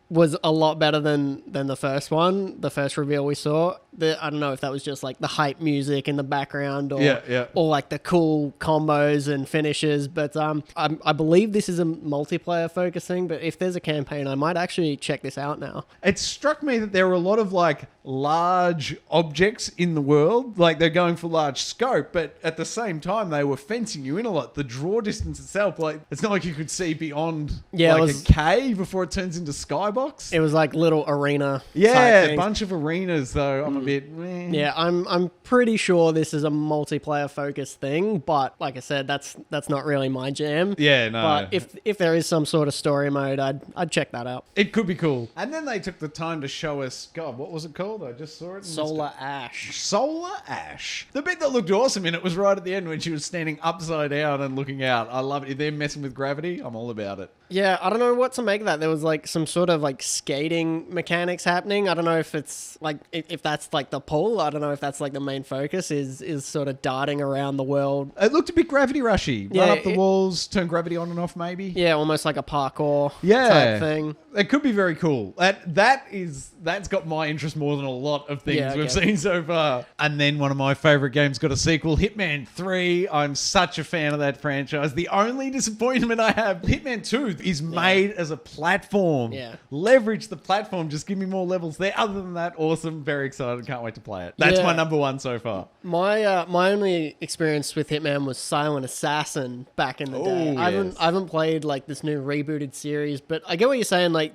was a lot better than the first one, the first reveal we saw. I don't know if that was just like the hype music in the background or like the cool combos and finishes, but I believe this is a multiplayer focus thing, but if there's a campaign, I might actually check this out now. It struck me that there were a lot of like large objects in the world, like they're going for large scope, but at the same time they were fencing you in a lot. The draw distance itself, like it's not like you could see beyond a cave before it turns into skybox. It was like little arena. Yeah, a bunch of arenas though. I'm a bit meh. Yeah, I'm pretty sure this is a multiplayer focused thing, but like I said, that's not really my jam. Yeah, no. But if there is some sort of story mode, I'd check that out. It could be cool. And then they took the time to show us, God, what was it called? I just saw it. Solar Ash. Solar Ash. The bit that looked awesome in it was right at the end when she was standing upside down and looking out. I love it. If they're messing with gravity, I'm all about it. Yeah, I don't know what to make of that. There was like some sort of like skating mechanics happening. I don't know if it's like if that's like the pull. I don't know if that's like the main focus is sort of darting around the world. It looked a bit gravity rushy. Run up the walls, turn gravity on and off maybe. Yeah, almost like a parkour type thing. It could be very cool. That's got my interest more than a lot of things we've seen so far. And then one of my favorite games got a sequel, Hitman 3. I'm such a fan of that franchise. The only disappointment I have, Hitman 2 is made as a platform. Yeah. Leverage the platform. Just give me more levels there. Other than that, awesome. Very excited. Can't wait to play it. That's my number one so far. My only experience with Hitman was Silent Assassin back in the day. I haven't played like this new rebooted series, but I get what you're saying. Like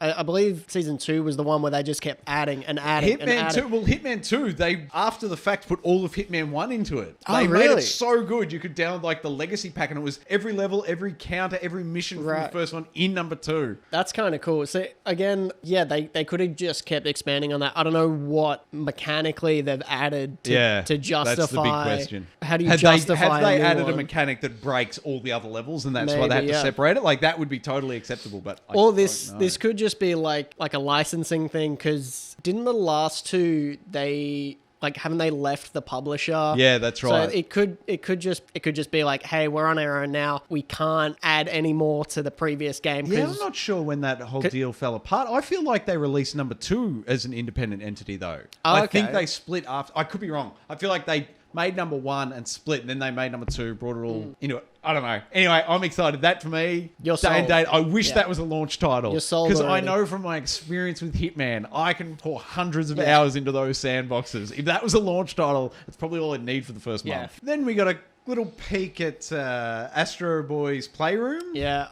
I believe season 2 was the one where they just kept adding and adding Hitman and adding. 2, well, Hitman 2, they after the fact put all of Hitman 1 into it. Oh, they really? made it so good. You could download like the legacy pack, and it was every level, every counter, every mission from the first one in number 2. That's kind of cool. So again, yeah, they could have just kept expanding on that. I don't know what mechanically they've added to justify. That's the big question. How do you justify? Have they added a mechanic that breaks all the other levels, and that's why they have to separate it? Like that would be totally acceptable. But this could just be like a licensing thing, because didn't the last 2 haven't they left the publisher? Yeah, that's right. So it could just be like, hey, we're on our own now. We can't add any more to the previous game. Yeah, I'm not sure when that whole deal fell apart. I feel like they released number 2 as an independent entity though. I think they split after. I could be wrong. I feel like they made number 1 and split, and then they made number 2, brought it all into it. I don't know. Anyway, I'm excited. That for me, day and date. I wish that was a launch title. Because I know from my experience with Hitman, I can pour hundreds of hours into those sandboxes. If that was a launch title, it's probably all I need for the first month. Then we got a little peek at Astro Boy's Playroom. Yeah,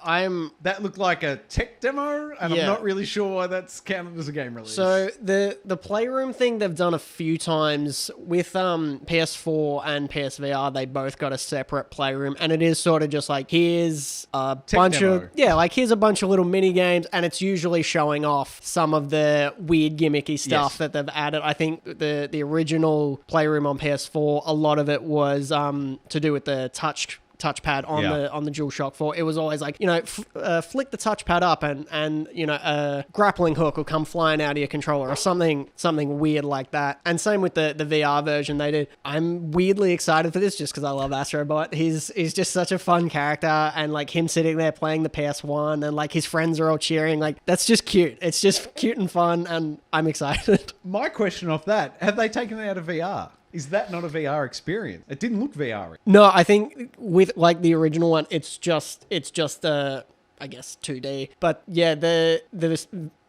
that looked like a tech demo, and I'm not really sure why that's counted as a game release. So the Playroom thing they've done a few times with PS4 and PSVR. They both got a separate Playroom, and it is sort of just like, here's a bunch of here's a bunch of little mini games, and it's usually showing off some of the weird gimmicky stuff that they've added. I think the original Playroom on PS4, a lot of it was to do with the touch touchpad on the DualShock 4. It was always like, flick the touchpad up and a grappling hook will come flying out of your controller or something weird like that. And same with the VR version they did. I'm weirdly excited for this just because I love Astrobot. He's just such a fun character, and like him sitting there playing the PS1 and like his friends are all cheering. Like, that's just cute. It's just cute and fun, and I'm excited. My question off that, have they taken it out of VR? Is that not a VR experience? It didn't look VR. No, I think with like the original one, it's just I guess 2D. But yeah, the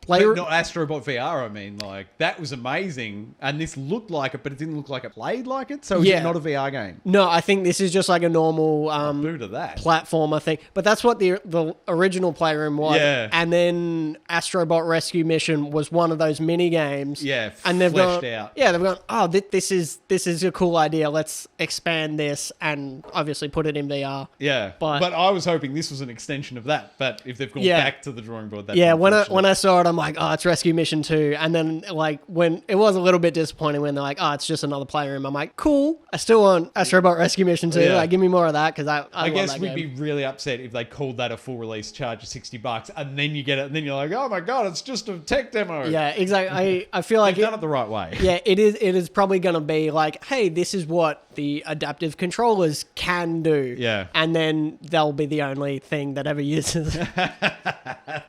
But not Astrobot VR, I mean. Like, that was amazing. And this looked like it, but it didn't look like it played like it. So it's not a VR game. No, I think this is just like a normal boo to that. platformer thing. But that's what the original Playroom was. Yeah. And then Astrobot Rescue Mission was one of those mini games. Yeah, and they've fleshed gone, out. Yeah, they've gone, oh, this is a cool idea. Let's expand this and obviously put it in VR. Yeah. But I was hoping this was an extension of that. But if they've gone back to the drawing board, that's when I saw it, I'm like, oh, it's Rescue Mission 2. And then like when it was a little bit disappointing when they're like, oh, it's just another Playroom. I'm like, cool. I still want Astrobot Rescue Mission 2. Like, give me more of that, because I guess we'd be really upset if they called that a full release, charge of $60, and then you get it, and then you're like, oh my god, it's just a tech demo. Yeah, exactly. I feel like they've done it the right way. Yeah, it is probably going to be like, hey, this is what the adaptive controllers can do. Yeah. And then they'll be the only thing that ever uses it.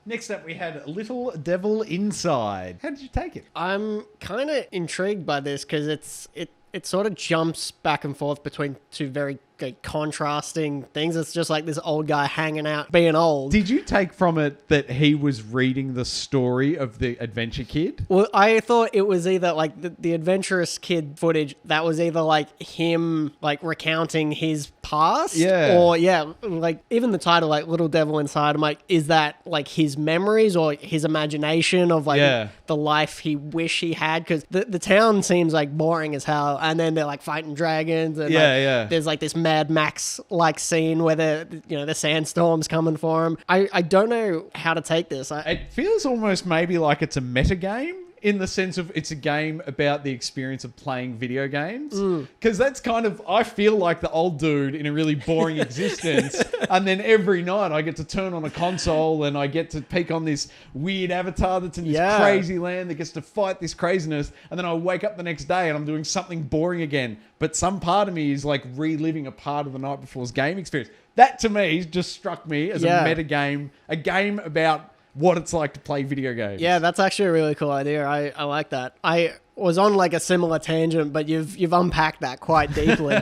Next up, we had Little Devil Inside. How did you take it? I'm kind of intrigued by this because it sort of jumps back and forth between two very contrasting things. It's just like this old guy hanging out, being old. Did you take from it that he was reading the story of the adventure kid? Well, I thought it was either like the adventurous kid footage that was either like him like recounting his past, or like even the title, like Little Devil Inside. I'm like, is that like his memories or his imagination of like the life he wish he had? Because the town seems like boring as hell, and then they're like fighting dragons, and there's like this Mad Max like scene where the sandstorm's coming for him. I don't know how to take this. It feels almost maybe like it's a meta game, in the sense of it's a game about the experience of playing video games. Because that's kind of, I feel like the old dude in a really boring existence, and then every night I get to turn on a console and I get to peek on this weird avatar that's in this crazy land that gets to fight this craziness, and then I wake up the next day and I'm doing something boring again. But some part of me is like reliving a part of the night before's game experience. That to me just struck me as a meta game, a game about what it's like to play video games. Yeah, that's actually a really cool idea. I like that. I was on like a similar tangent, but you've unpacked that quite deeply.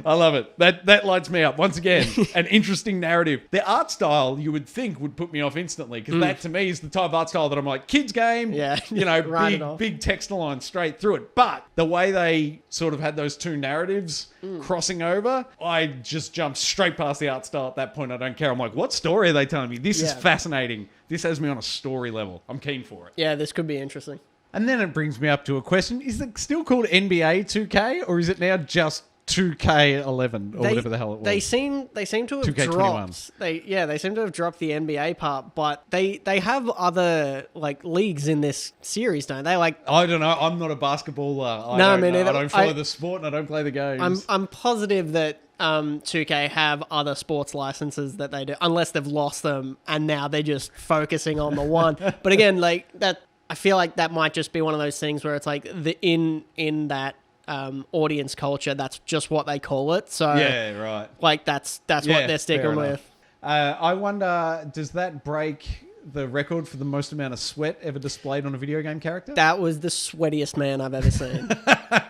I love it. That lights me up. Once again, an interesting narrative. The art style you would think would put me off instantly, because that to me is the type of art style that I'm like, kids game, big text line straight through it. But the way they sort of had those two narratives crossing over, I just jumped straight past the art style at that point. I don't care. I'm like, what story are they telling me? This is fascinating. This has me on a story level. I'm keen for it. Yeah, this could be interesting. And then it brings me up to a question. Is it still called NBA 2K, or is it now just 2K11 or whatever the hell it was? They seem to have 2K21. dropped. They seem to have dropped the NBA part, but they have other like leagues in this series, don't they? Like, I don't know. I'm not a basketballer. I don't follow the sport and I don't play the games. I'm positive that 2K have other sports licenses that they do, unless they've lost them and now they're just focusing on the one. But again, like that, I feel like that might just be one of those things where it's like in that audience culture, that's just what they call it. So yeah, right. Like that's what they're sticking with. I wonder, does that break the record for the most amount of sweat ever displayed on a video game character? That was the sweatiest man I've ever seen.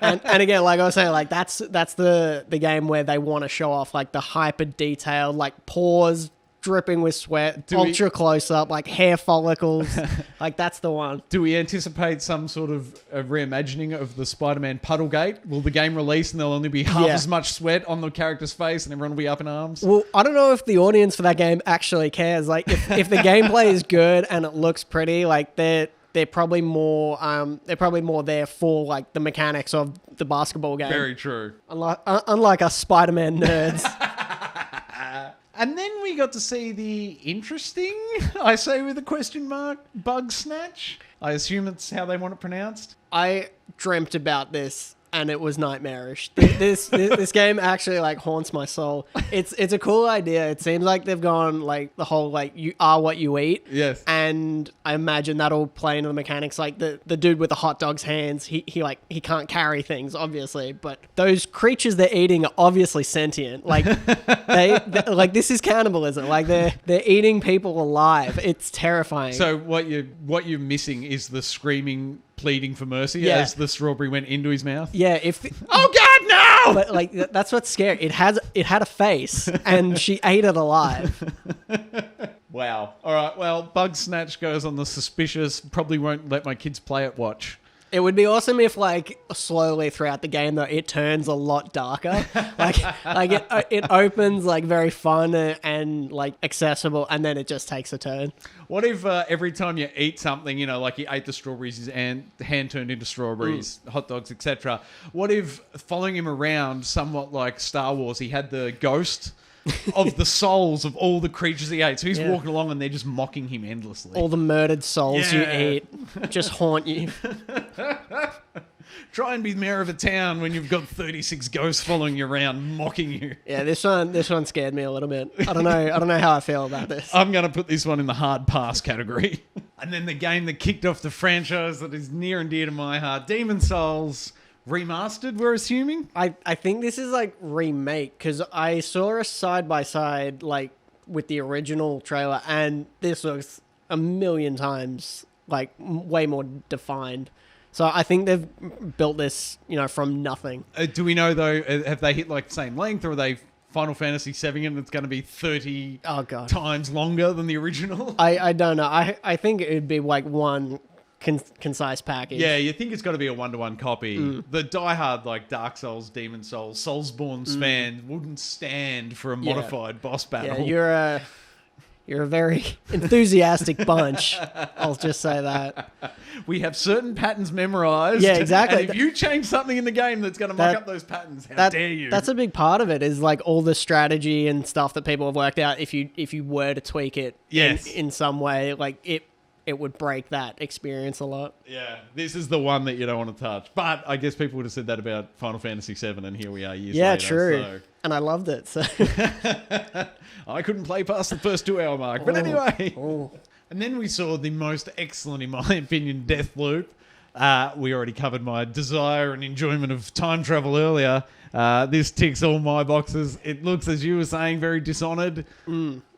and again, like I was saying, like that's the game where they want to show off like the hyper detailed, like pores dripping with sweat, ultra close up, like hair follicles. Like that's the one. Do we anticipate some sort of a reimagining of the Spider-Man Puddlegate? Will the game release and there'll only be half as much sweat on the character's face and everyone will be up in arms? Well, I don't know if the audience for that game actually cares. Like if the gameplay is good and it looks pretty, like they're probably more there for like the mechanics of the basketball game. Very true. Unlike us Spider-Man nerds. And then we got to see the interesting, I say with a question mark, Bug Snatch. I assume it's how they want it pronounced. I dreamt about this and it was nightmarish. This game actually like haunts my soul. It's a cool idea. It seems like they've gone like the whole like you are what you eat. Yes. And I imagine that'll play into the mechanics. Like the dude with the hot dog's hands, he can't carry things obviously, but those creatures they're eating are obviously sentient. Like they like this is cannibalism. Like they're eating people alive. It's terrifying. So what you're missing is the screaming, pleading for mercy as the strawberry went into his mouth. Yeah, oh God, no! But like that's what's scary. It had a face, and she ate it alive. Wow. All right. Well, Bug Snatch goes on the suspicious. Probably won't let my kids play it. Watch. It would be awesome if, like, slowly throughout the game, though, it turns a lot darker. like it opens, like, very fun and, like, accessible, and then it just takes a turn. What if every time you eat something, you know, like you ate the strawberries, his hand turned into strawberries, hot dogs, etc. What if following him around, somewhat like Star Wars, he had the ghost of the souls of all the creatures he ate. So he's walking along and they're just mocking him endlessly. All the murdered souls you eat just haunt you. Try and be mayor of a town when you've got 36 ghosts following you around, mocking you. Yeah, this one scared me a little bit. I don't know how I feel about this. I'm going to put this one in the hard pass category. And then the game that kicked off the franchise that is near and dear to my heart, Demon's Souls. Remastered, we're assuming? I think this is like remake, because I saw a side-by-side like with the original trailer, and this looks a million times like way more defined. So I think they've built this, you know, from nothing. Do we know though, have they hit like the same length, or are they Final Fantasy VII and it's going to be 30 times longer than the original? I don't know. I think it would be like one concise package. Yeah, you think it's got to be a one-to-one copy. The diehard like Dark Souls, Demon Souls, Soulsborne's fan wouldn't stand for a modified boss battle. Yeah, you're a very enthusiastic bunch. I'll just say that. We have certain patterns memorized. Yeah, exactly. And if you change something in the game that's going to muck up those patterns, how dare you? That's a big part of it, is like all the strategy and stuff that people have worked out. If you were to tweak it in some way, like it would break that experience a lot. Yeah, this is the one that you don't want to touch. But I guess people would have said that about Final Fantasy VII, and here we are years later. Yeah, true. So. And I loved it. So I couldn't play past the first 2 hour mark. But anyway. And then we saw the most excellent, in my opinion, Deathloop. We already covered my desire and enjoyment of time travel earlier. This ticks all my boxes. It looks, as you were saying, very Dishonored.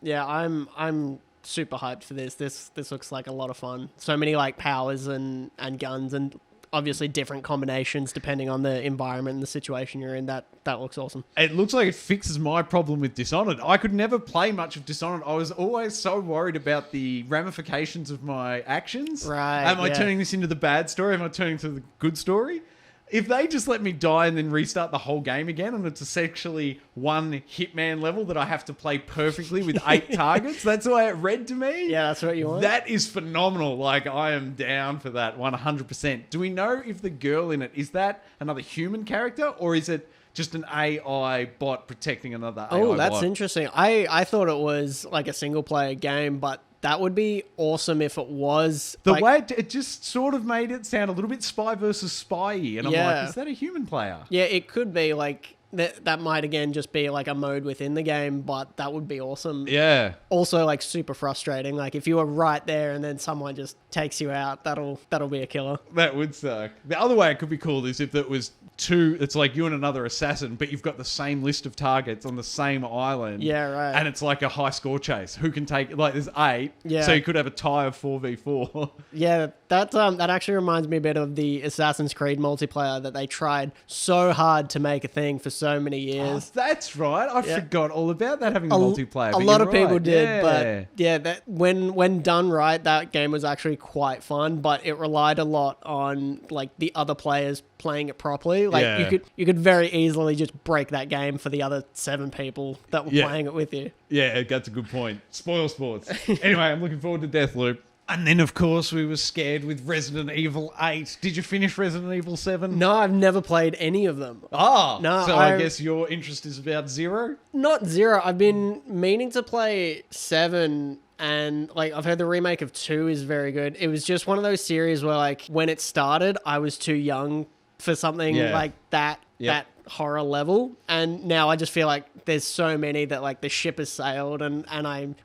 Yeah, I'm super hyped for this. This looks like a lot of fun. So many like powers and guns, and obviously different combinations depending on the environment and the situation you're in. That looks awesome. It looks like it fixes my problem with Dishonored. I could never play much of Dishonored. I was always so worried about the ramifications of my actions. Right. Am I turning this into the bad story? Am I turning to the good story? If they just let me die and then restart the whole game again, and it's essentially one Hitman level that I have to play perfectly with 8 targets, that's the way it read to me. Yeah, that's what you want. That is phenomenal. Like, I am down for that 100%. Do we know if the girl in it, is that another human character, or is it just an AI bot protecting another AI bot? Oh, that's interesting. I thought it was like a single player game, but that would be awesome if it was. The way it just sort of made it sound a little bit spy versus spy-y. And I'm like, is that a human player? Yeah, it could be like that might again just be like a mode within the game, but that would be awesome. Yeah. Also like super frustrating. Like if you were right there and then someone just takes you out, that'll be a killer. That would suck. The other way it could be cool is if it was it's like you and another assassin, but you've got the same list of targets on the same island. Yeah, right. And it's like a high score chase. Who can take, like there's 8. Yeah. So you could have a tie of 4v4. Yeah, that actually reminds me a bit of the Assassin's Creed multiplayer that they tried so hard to make a thing for so many years. Oh, that's right. I forgot all about that having a multiplayer. A lot of people did, but yeah, that when done right, that game was actually quite fun, but it relied a lot on like the other players playing it properly. Like you could very easily just break that game for the other 7 people that were playing it with you. Yeah, that's a good point. Spoil sports. Anyway, I'm looking forward to Deathloop. And then, of course, we were scared with Resident Evil 8. Did you finish Resident Evil 7? No, I've never played any of them. No. So I guess your interest is about 0? Not 0. I've been meaning to play 7, and like I've heard the remake of 2 is very good. It was just one of those series where like when it started, I was too young for something like that. That horror level, and now I just feel like there's so many that like the ship has sailed, and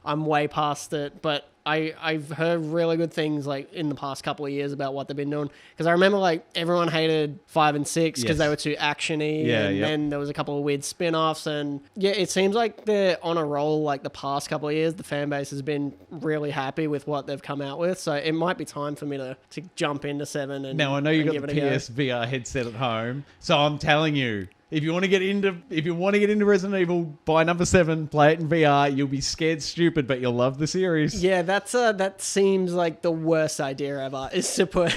I'm way past it. But I've heard really good things like in the past couple of years about what they've been doing, because I remember like everyone hated 5 and 6 because they were too actiony, and then there was a couple of weird spin-offs, and it seems like they're on a roll. Like the past couple of years, the fan base has been really happy with what they've come out with, so it might be time for me to jump into 7. And now I know you got the PSVR headset at home, so I'm telling you, if you want to get into Resident Evil, buy number 7, play it in VR. You'll be scared stupid, but you'll love the series. Yeah, that seems like the worst idea ever, is to put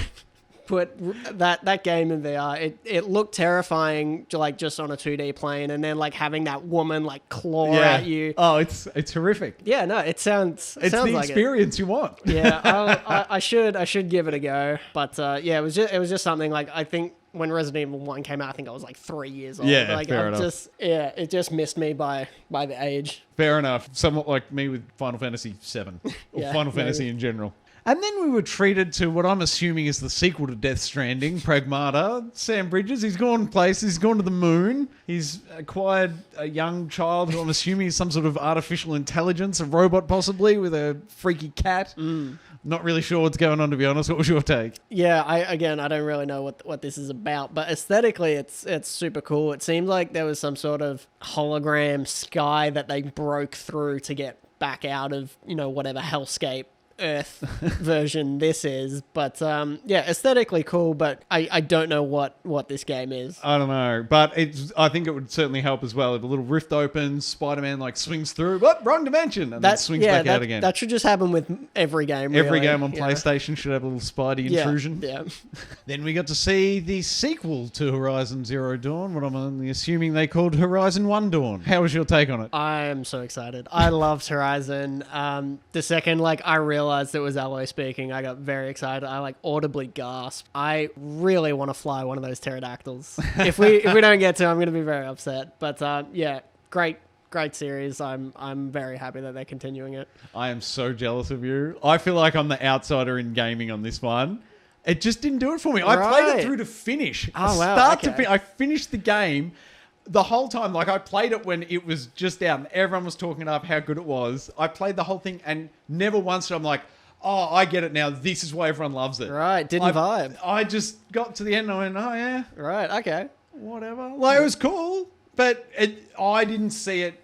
that game in VR. It looked terrifying, like just on a 2D plane, and then like having that woman like claw at you. Oh, it's horrific. Yeah, no, it sounds. It's the experience you want. Yeah, I should give it a go. But it was just something like, I think when Resident Evil 1 came out, I think I was like 3 years old. Yeah, like, fair enough. It just missed me by the age. Fair enough. Somewhat like me with Final Fantasy 7 or Final Fantasy in general. And then we were treated to what I'm assuming is the sequel to Death Stranding, Pragmata. Sam Bridges, he's gone places, he's gone to the moon. He's acquired a young child who I'm assuming is some sort of artificial intelligence, a robot possibly, with a freaky cat. Not really sure what's going on, to be honest. What was your take? Yeah, I don't really know what this is about, but aesthetically it's super cool. It seemed like there was some sort of hologram sky that they broke through to get back out of, whatever hellscape Earth version this is. But aesthetically cool, but I don't know what this game is. I don't know, but I think it would certainly help as well if a little rift opens, Spider-Man like swings through, wrong dimension, and then swings back out again. That should just happen with every game, really. Every game on PlayStation should have a little Spidey intrusion. Yeah. Then we got to see the sequel to Horizon Zero Dawn, what I'm only assuming they called Horizon One Dawn. How was your take on it? I am so excited. I loved Horizon. The second I realized it was Aloy speaking, I got very excited. I audibly gasped. I really want to fly one of those pterodactyls. If we don't get to, I'm going to be very upset. But great series. I'm very happy that they're continuing it. I am so jealous of you. I feel like I'm the outsider in gaming on this one. It just didn't do it for me. I played it through to finish. Oh, wow. Start to finish. I finished the game the whole time. I played it when it was just out and everyone was talking up how good it was. I played the whole thing and never once did I'm like, oh, I get it now. This is why everyone loves it. Right. Didn't vibe. I just got to the end and I went, oh, yeah. Right. Okay. Whatever. It was cool, but I didn't see it.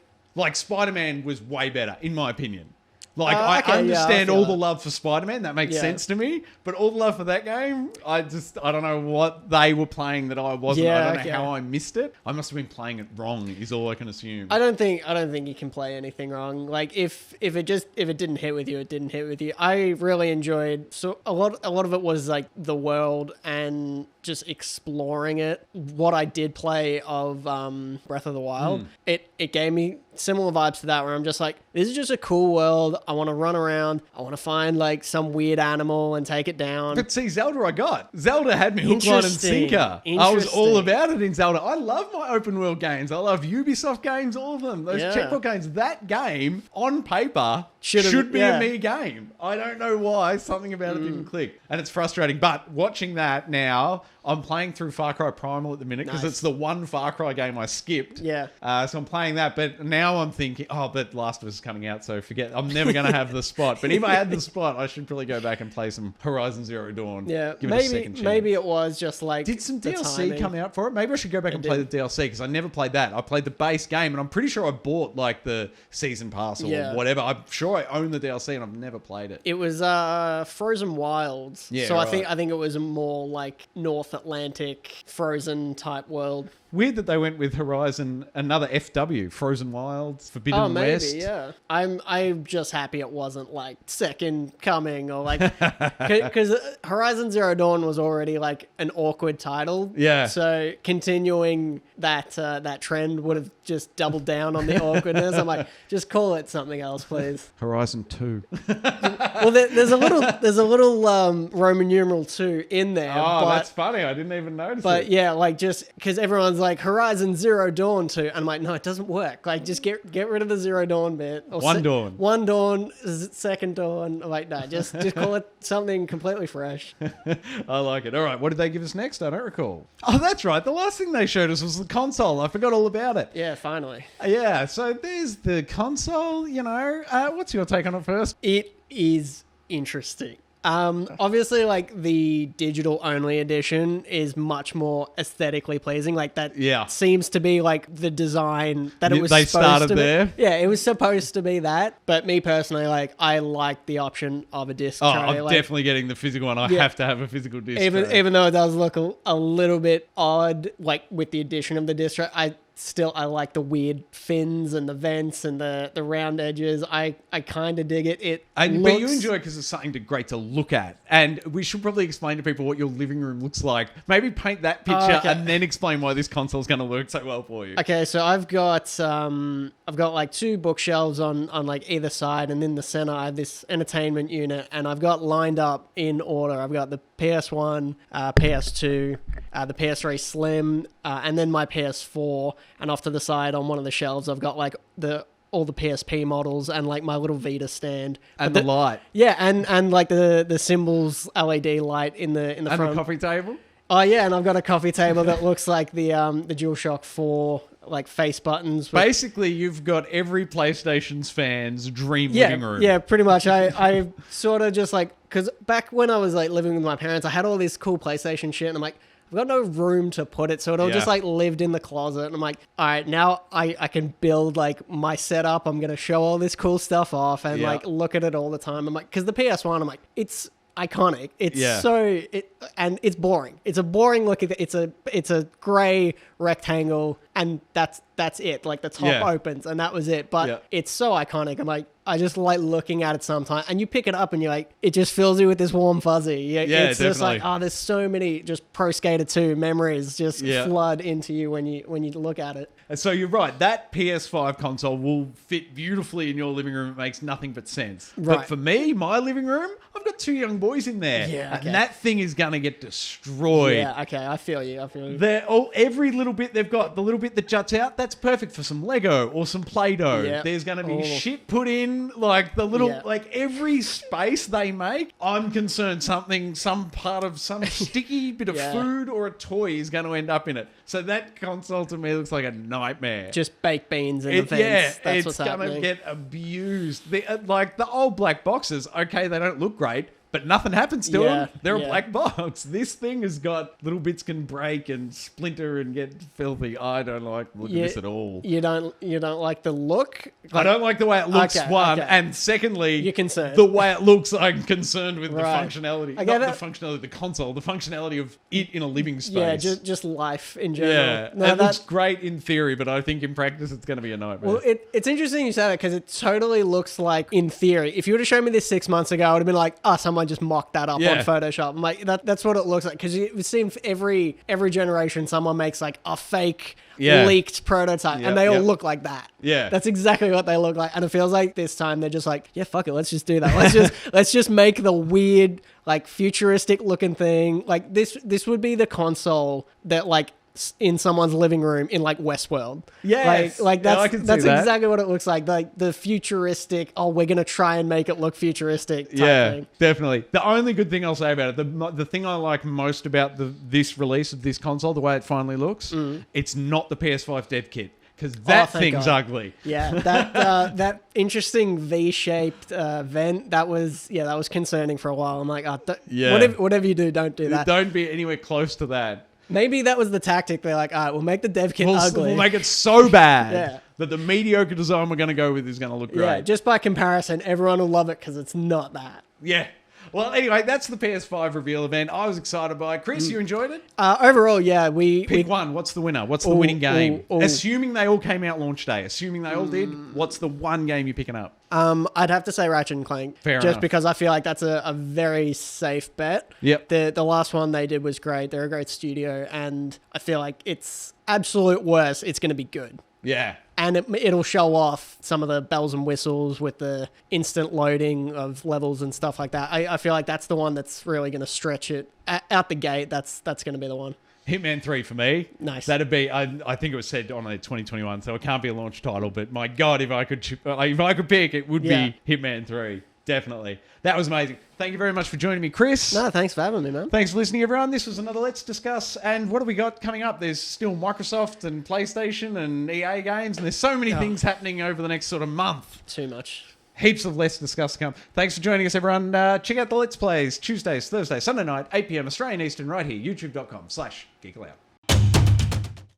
Spider-Man was way better, in my opinion. I understand all the love for Spider-Man. That makes sense to me. But all the love for that game, I don't know what they were playing that I wasn't. I don't know how I missed it. I must have been playing it wrong, is all I can assume. I don't think you can play anything wrong. If it didn't hit with you, it didn't hit with you. I really enjoyed, so a lot of it was the world and just exploring it. What I did play of Breath of the Wild, it gave me similar vibes to that, where I'm just like, this is just a cool world. I want to run around. I want to find some weird animal and take it down. But see, Zelda Zelda had me hook, line and sinker. I was all about it in Zelda. I love my open world games. I love Ubisoft games, all of them. Those checkbook games. That game, on paper, should be a me game. I don't know why. Something about it didn't click. And it's frustrating. But watching that now, I'm playing through Far Cry Primal at the minute because it's the one Far Cry game I skipped. Yeah. So I'm playing that, but now I'm thinking, but Last of Us is coming out, so forget. I'm never going to have the spot. But if I had the spot, I should probably go back and play some Horizon Zero Dawn. Yeah. Give it a second chance. Maybe it was just Did some DLC come out for it? Maybe I should go back and play the DLC because I never played that. I played the base game, and I'm pretty sure I bought the season pass or whatever. I'm sure I own the DLC, and I've never played it. It was Frozen Wilds. Yeah. So I think it was a more North Atlantic Frozen type world. Weird that they went with Horizon, another FW, Frozen Wilds, Forbidden West. Yeah. I'm just happy it wasn't Second Coming or because Horizon Zero Dawn was already an awkward title. Yeah. So continuing that trend would have just doubled down on the awkwardness. I'm just call it something else, please. Horizon 2. Well, there's a little Roman numeral 2 in there. Oh, that's funny. I didn't even notice But it. yeah, like just because everyone's like Horizon Zero Dawn 2, and I'm like, no, it doesn't work. Like just get rid of the Zero Dawn bit. Or Dawn. One Dawn, second Dawn. I'm like, no, just call it something completely fresh. I like it. All right, what did they give us next? I don't recall. Oh, that's right. The last thing they showed us was the console. I forgot all about it. Yeah, finally. Yeah, so there's the console, what's your take on it first? It is interesting. Obviously, like the digital only edition is much more aesthetically pleasing. Like that seems to be like the design that it was they supposed started to be. there. Yeah, it was supposed to be that. But me personally, like I like the option of a disc tray. I'm like, definitely getting the physical one. I have to have a physical disc tray. Even though it does look a little bit odd, like with the addition of the disc tray, I like the weird fins and the vents and the round edges. I kind of dig it. But you enjoy it because it's something great to look at. And we should probably explain to people what your living room looks like. Maybe paint that picture and then explain why this console is going to work so well for you. Okay, so I've got like two bookshelves on like either side, and in the center I have this entertainment unit, and I've got lined up in order. I've got the PS1, PS2, the PS3 Slim, and then my PS4. And off to the side on one of the shelves, I've got like all the PSP models and like my little Vita stand and the light. Yeah, and like the symbols LED light in the front. And the coffee table. Oh yeah, and I've got a coffee table that looks like the DualShock 4 like face buttons. Basically, you've got every PlayStation's fan's dream living room. Yeah, pretty much. I sort of just like, because back when I was like living with my parents, I had all this cool PlayStation shit, and I'm like, I've got no room to put it, so it all just like lived in the closet. And I'm like, all right, now I can build like my setup. I'm gonna show all this cool stuff off and like look at it all the time. I'm like, because the PS1, I'm like, it's iconic. It's and it's boring. It's a boring looking. It's a gray rectangle, and that's it. Like the top opens, and that was it. But it's so iconic. I'm like, I just like looking at it sometimes, and you pick it up and you're like, it just fills you with this warm fuzzy. It's definitely. Just like, there's so many just Pro Skater 2 memories just flood into you when you look at it. And so you're right, that PS5 console will fit beautifully in your living room. It makes nothing but sense. Right. But for me, my living room, I've got two young boys in there. Yeah, okay. And that thing is going to get destroyed. Yeah, okay, I feel you. Every little bit they've got, the little bit that juts out, that's perfect for some Lego or some Play-Doh. Yep. There's going to be shit put in, like the little, like every space they make, I'm concerned some part of some sticky bit of food or a toy is going to end up in it. So that console to me looks like a nightmare. Just baked beans in the vents. Yeah, that's what's happening. It's going to get abused. Like the old black boxes, okay, they don't look great, but nothing happens to them. They're a black box. This thing has got little bits can break and splinter and get filthy. I don't like looking at this at all. You don't like the look? I don't like the way it looks, and secondly, you're concerned. The way it looks, I'm concerned with the functionality. Not the functionality of the console, the functionality of it in a living space. Yeah, just life in general. Yeah, it looks great in theory, but I think in practice it's going to be a nightmare. Well, it's interesting you say that because it totally looks like, in theory, if you would have shown me this 6 months ago, I would have been like, someone just mocked that up on Photoshop. I'm like, that's what it looks like, because it seems every generation someone makes like a fake leaked prototype, and they all look like that. Yeah, that's exactly what they look like, and it feels like this time they're just like, fuck it, let's just do that. Let's just make the weird, like futuristic looking thing. Like this would be the console that like in someone's living room in like Westworld. Yes. Like that's exactly what it looks like. Like the futuristic, we're going to try and make it look futuristic type thing. Definitely. The only good thing I'll say about it, the thing I like most about this release of this console, the way it finally looks, it's not the PS5 dev kit. Because that thing's ugly. Yeah, that interesting V-shaped vent, that was concerning for a while. I'm like, whatever you do, don't do that. Don't be anywhere close to that. Maybe that was the tactic. They're like, all right, we'll make the dev kit ugly. We'll make it so bad that the mediocre design we're going to go with is going to look great. Yeah, just by comparison, everyone will love it because it's not that. Yeah. Well, anyway, that's the PS5 reveal event. I was excited by it. Chris, you enjoyed it? Overall, yeah. We pick one. What's the winner? What's the winning game? Assuming they all came out launch day. Assuming they all did, what's the one game you're picking up? I'd have to say Ratchet and Clank. Fair enough. Because I feel like that's a very safe bet. Yep. The last one they did was great. They're a great studio, and I feel like it's absolute worst. It's going to be good. Yeah. And it'll show off some of the bells and whistles with the instant loading of levels and stuff like that. I feel like that's the one that's really going to stretch it out the gate. That's going to be the one. Hitman 3 for me. Nice. That'd be, I think it was said on a 2021, so it can't be a launch title, but my God, if I could pick, it would be Hitman 3. Definitely. That was amazing. Thank you very much for joining me, Chris. No, thanks for having me, man. Thanks for listening, everyone. This was another Let's Discuss. And what have we got coming up? There's still Microsoft and PlayStation and EA games, and there's so many things happening over the next sort of month. Too much. Heaps of Let's Discuss to come. Thanks for joining us, everyone. Check out the Let's Plays Tuesdays, Thursdays, Sunday night, 8 p.m. Australian Eastern, right here, youtube.com/Geek Aloud.